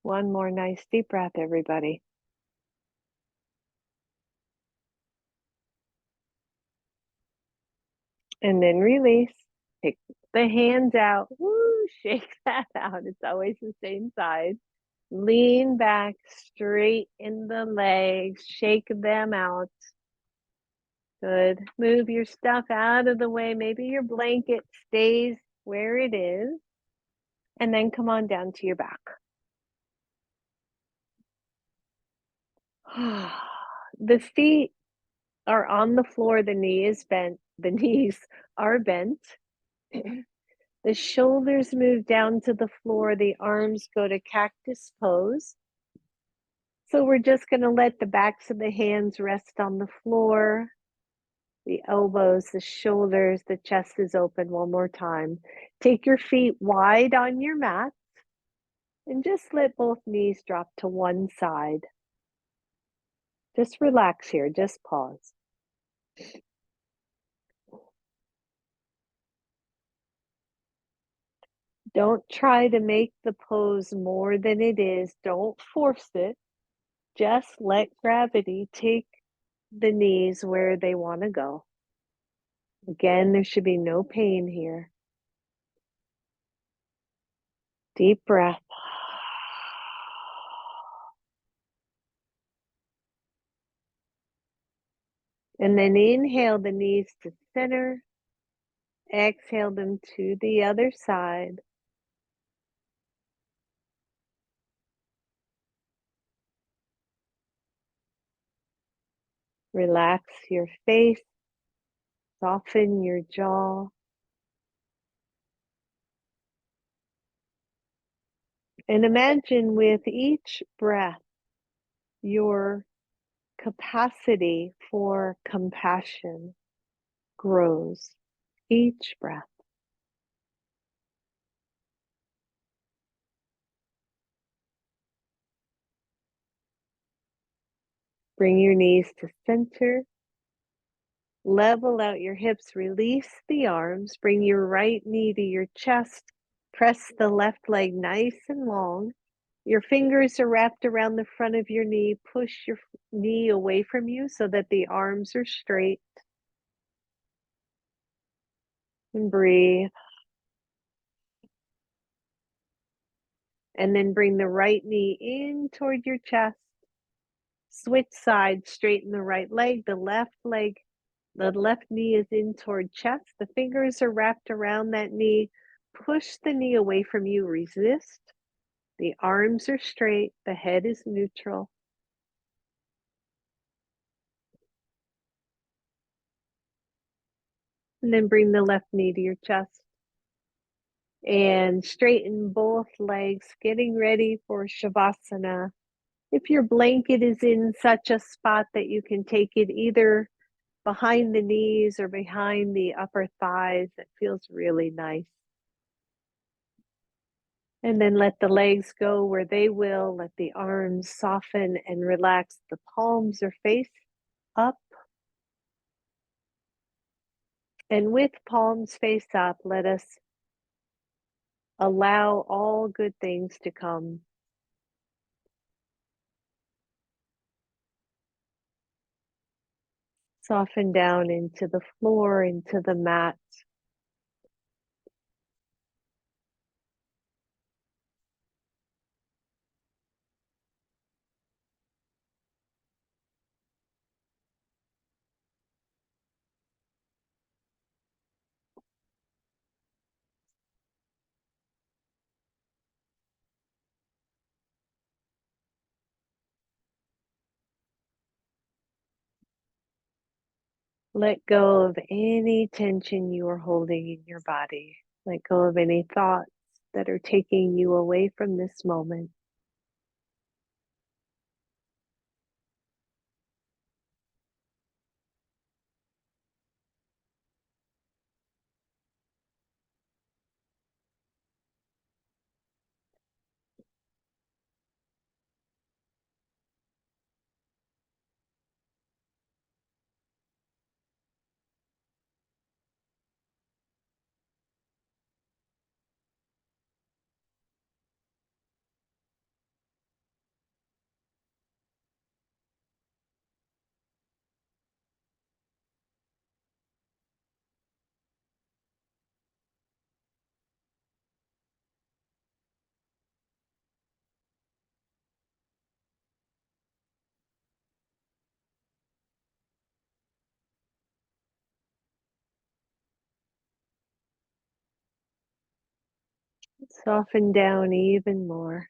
One more nice deep breath, everybody. And then release. Take the hands out. Woo, shake that out. It's always the same side. Lean back, straighten the legs, shake them out. Good. Move your stuff out of the way. Maybe your blanket stays where it is. And then come on down to your back. The feet are on the floor, the knee is bent, the knees are bent. The shoulders move down to the floor, the arms go to cactus pose. So we're just going to let the backs of the hands rest on the floor, the elbows, the shoulders, the chest is open one more time. Take your feet wide on your mat and just let both knees drop to one side. Just relax here, just pause. Don't try to make the pose more than it is. Don't force it. Just let gravity take the knees where they want to go. Again, there should be no pain here. Deep breath. And then inhale the knees to center. Exhale them to the other side. Relax your face. Soften your jaw. And imagine with each breath, your capacity for compassion grows. Each breath. Bring your knees to center. Level out your hips, release the arms, bring your right knee to your chest, press the left leg nice and long. Your fingers are wrapped around the front of your knee. Push your knee away from you so that the arms are straight. And breathe. And then bring the right knee in toward your chest. Switch sides, straighten the right leg, the left knee is in toward chest. The fingers are wrapped around that knee. Push the knee away from you, resist. The arms are straight, the head is neutral. And then bring the left knee to your chest. And straighten both legs, getting ready for Shavasana. If your blanket is in such a spot that you can take it either behind the knees or behind the upper thighs, it feels really nice. And then let the legs go where they will. Let the arms soften and relax. The palms are face up. And with palms face up, let us allow all good things to come. Soften down into the floor, into the mat. Let go of any tension you are holding in your body. Let go of any thoughts that are taking you away from this moment. Soften down even more.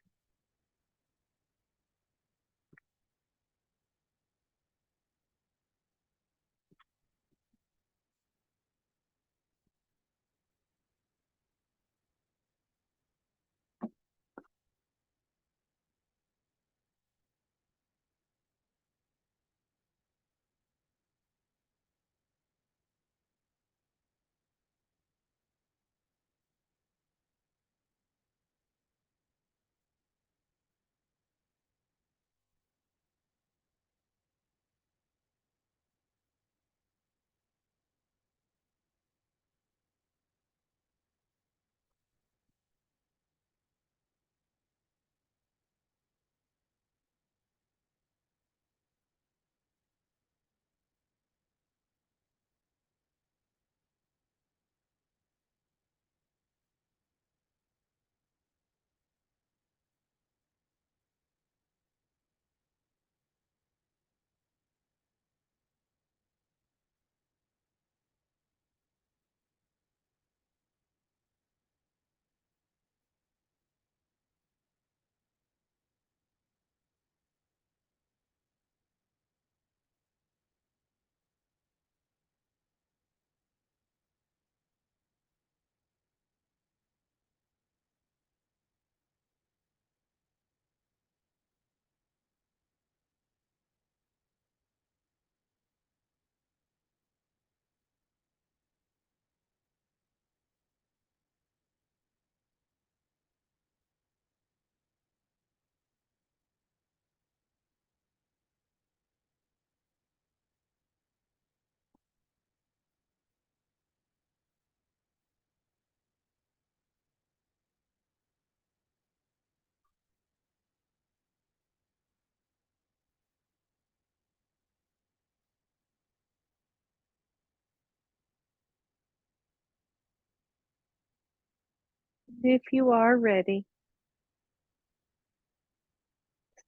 If you are ready,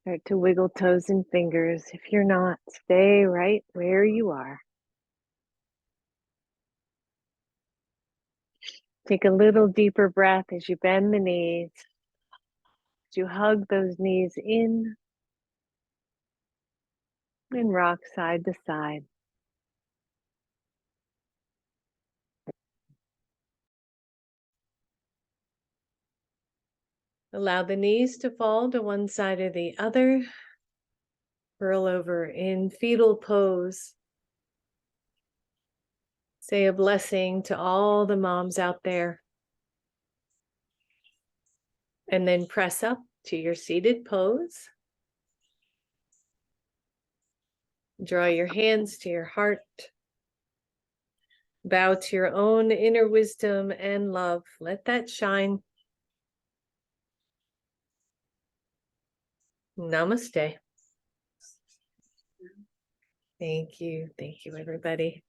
start to wiggle toes and fingers. If you're not, stay right where you are. Take a little deeper breath as you bend the knees, as you hug those knees in and rock side to side. Allow the knees to fall to one side or the other. Curl over in fetal pose. Say a blessing to all the moms out there. And then press up to your seated pose. Draw your hands to your heart. Bow to your own inner wisdom and love. Let that shine. Namaste. Thank you. Thank you, everybody.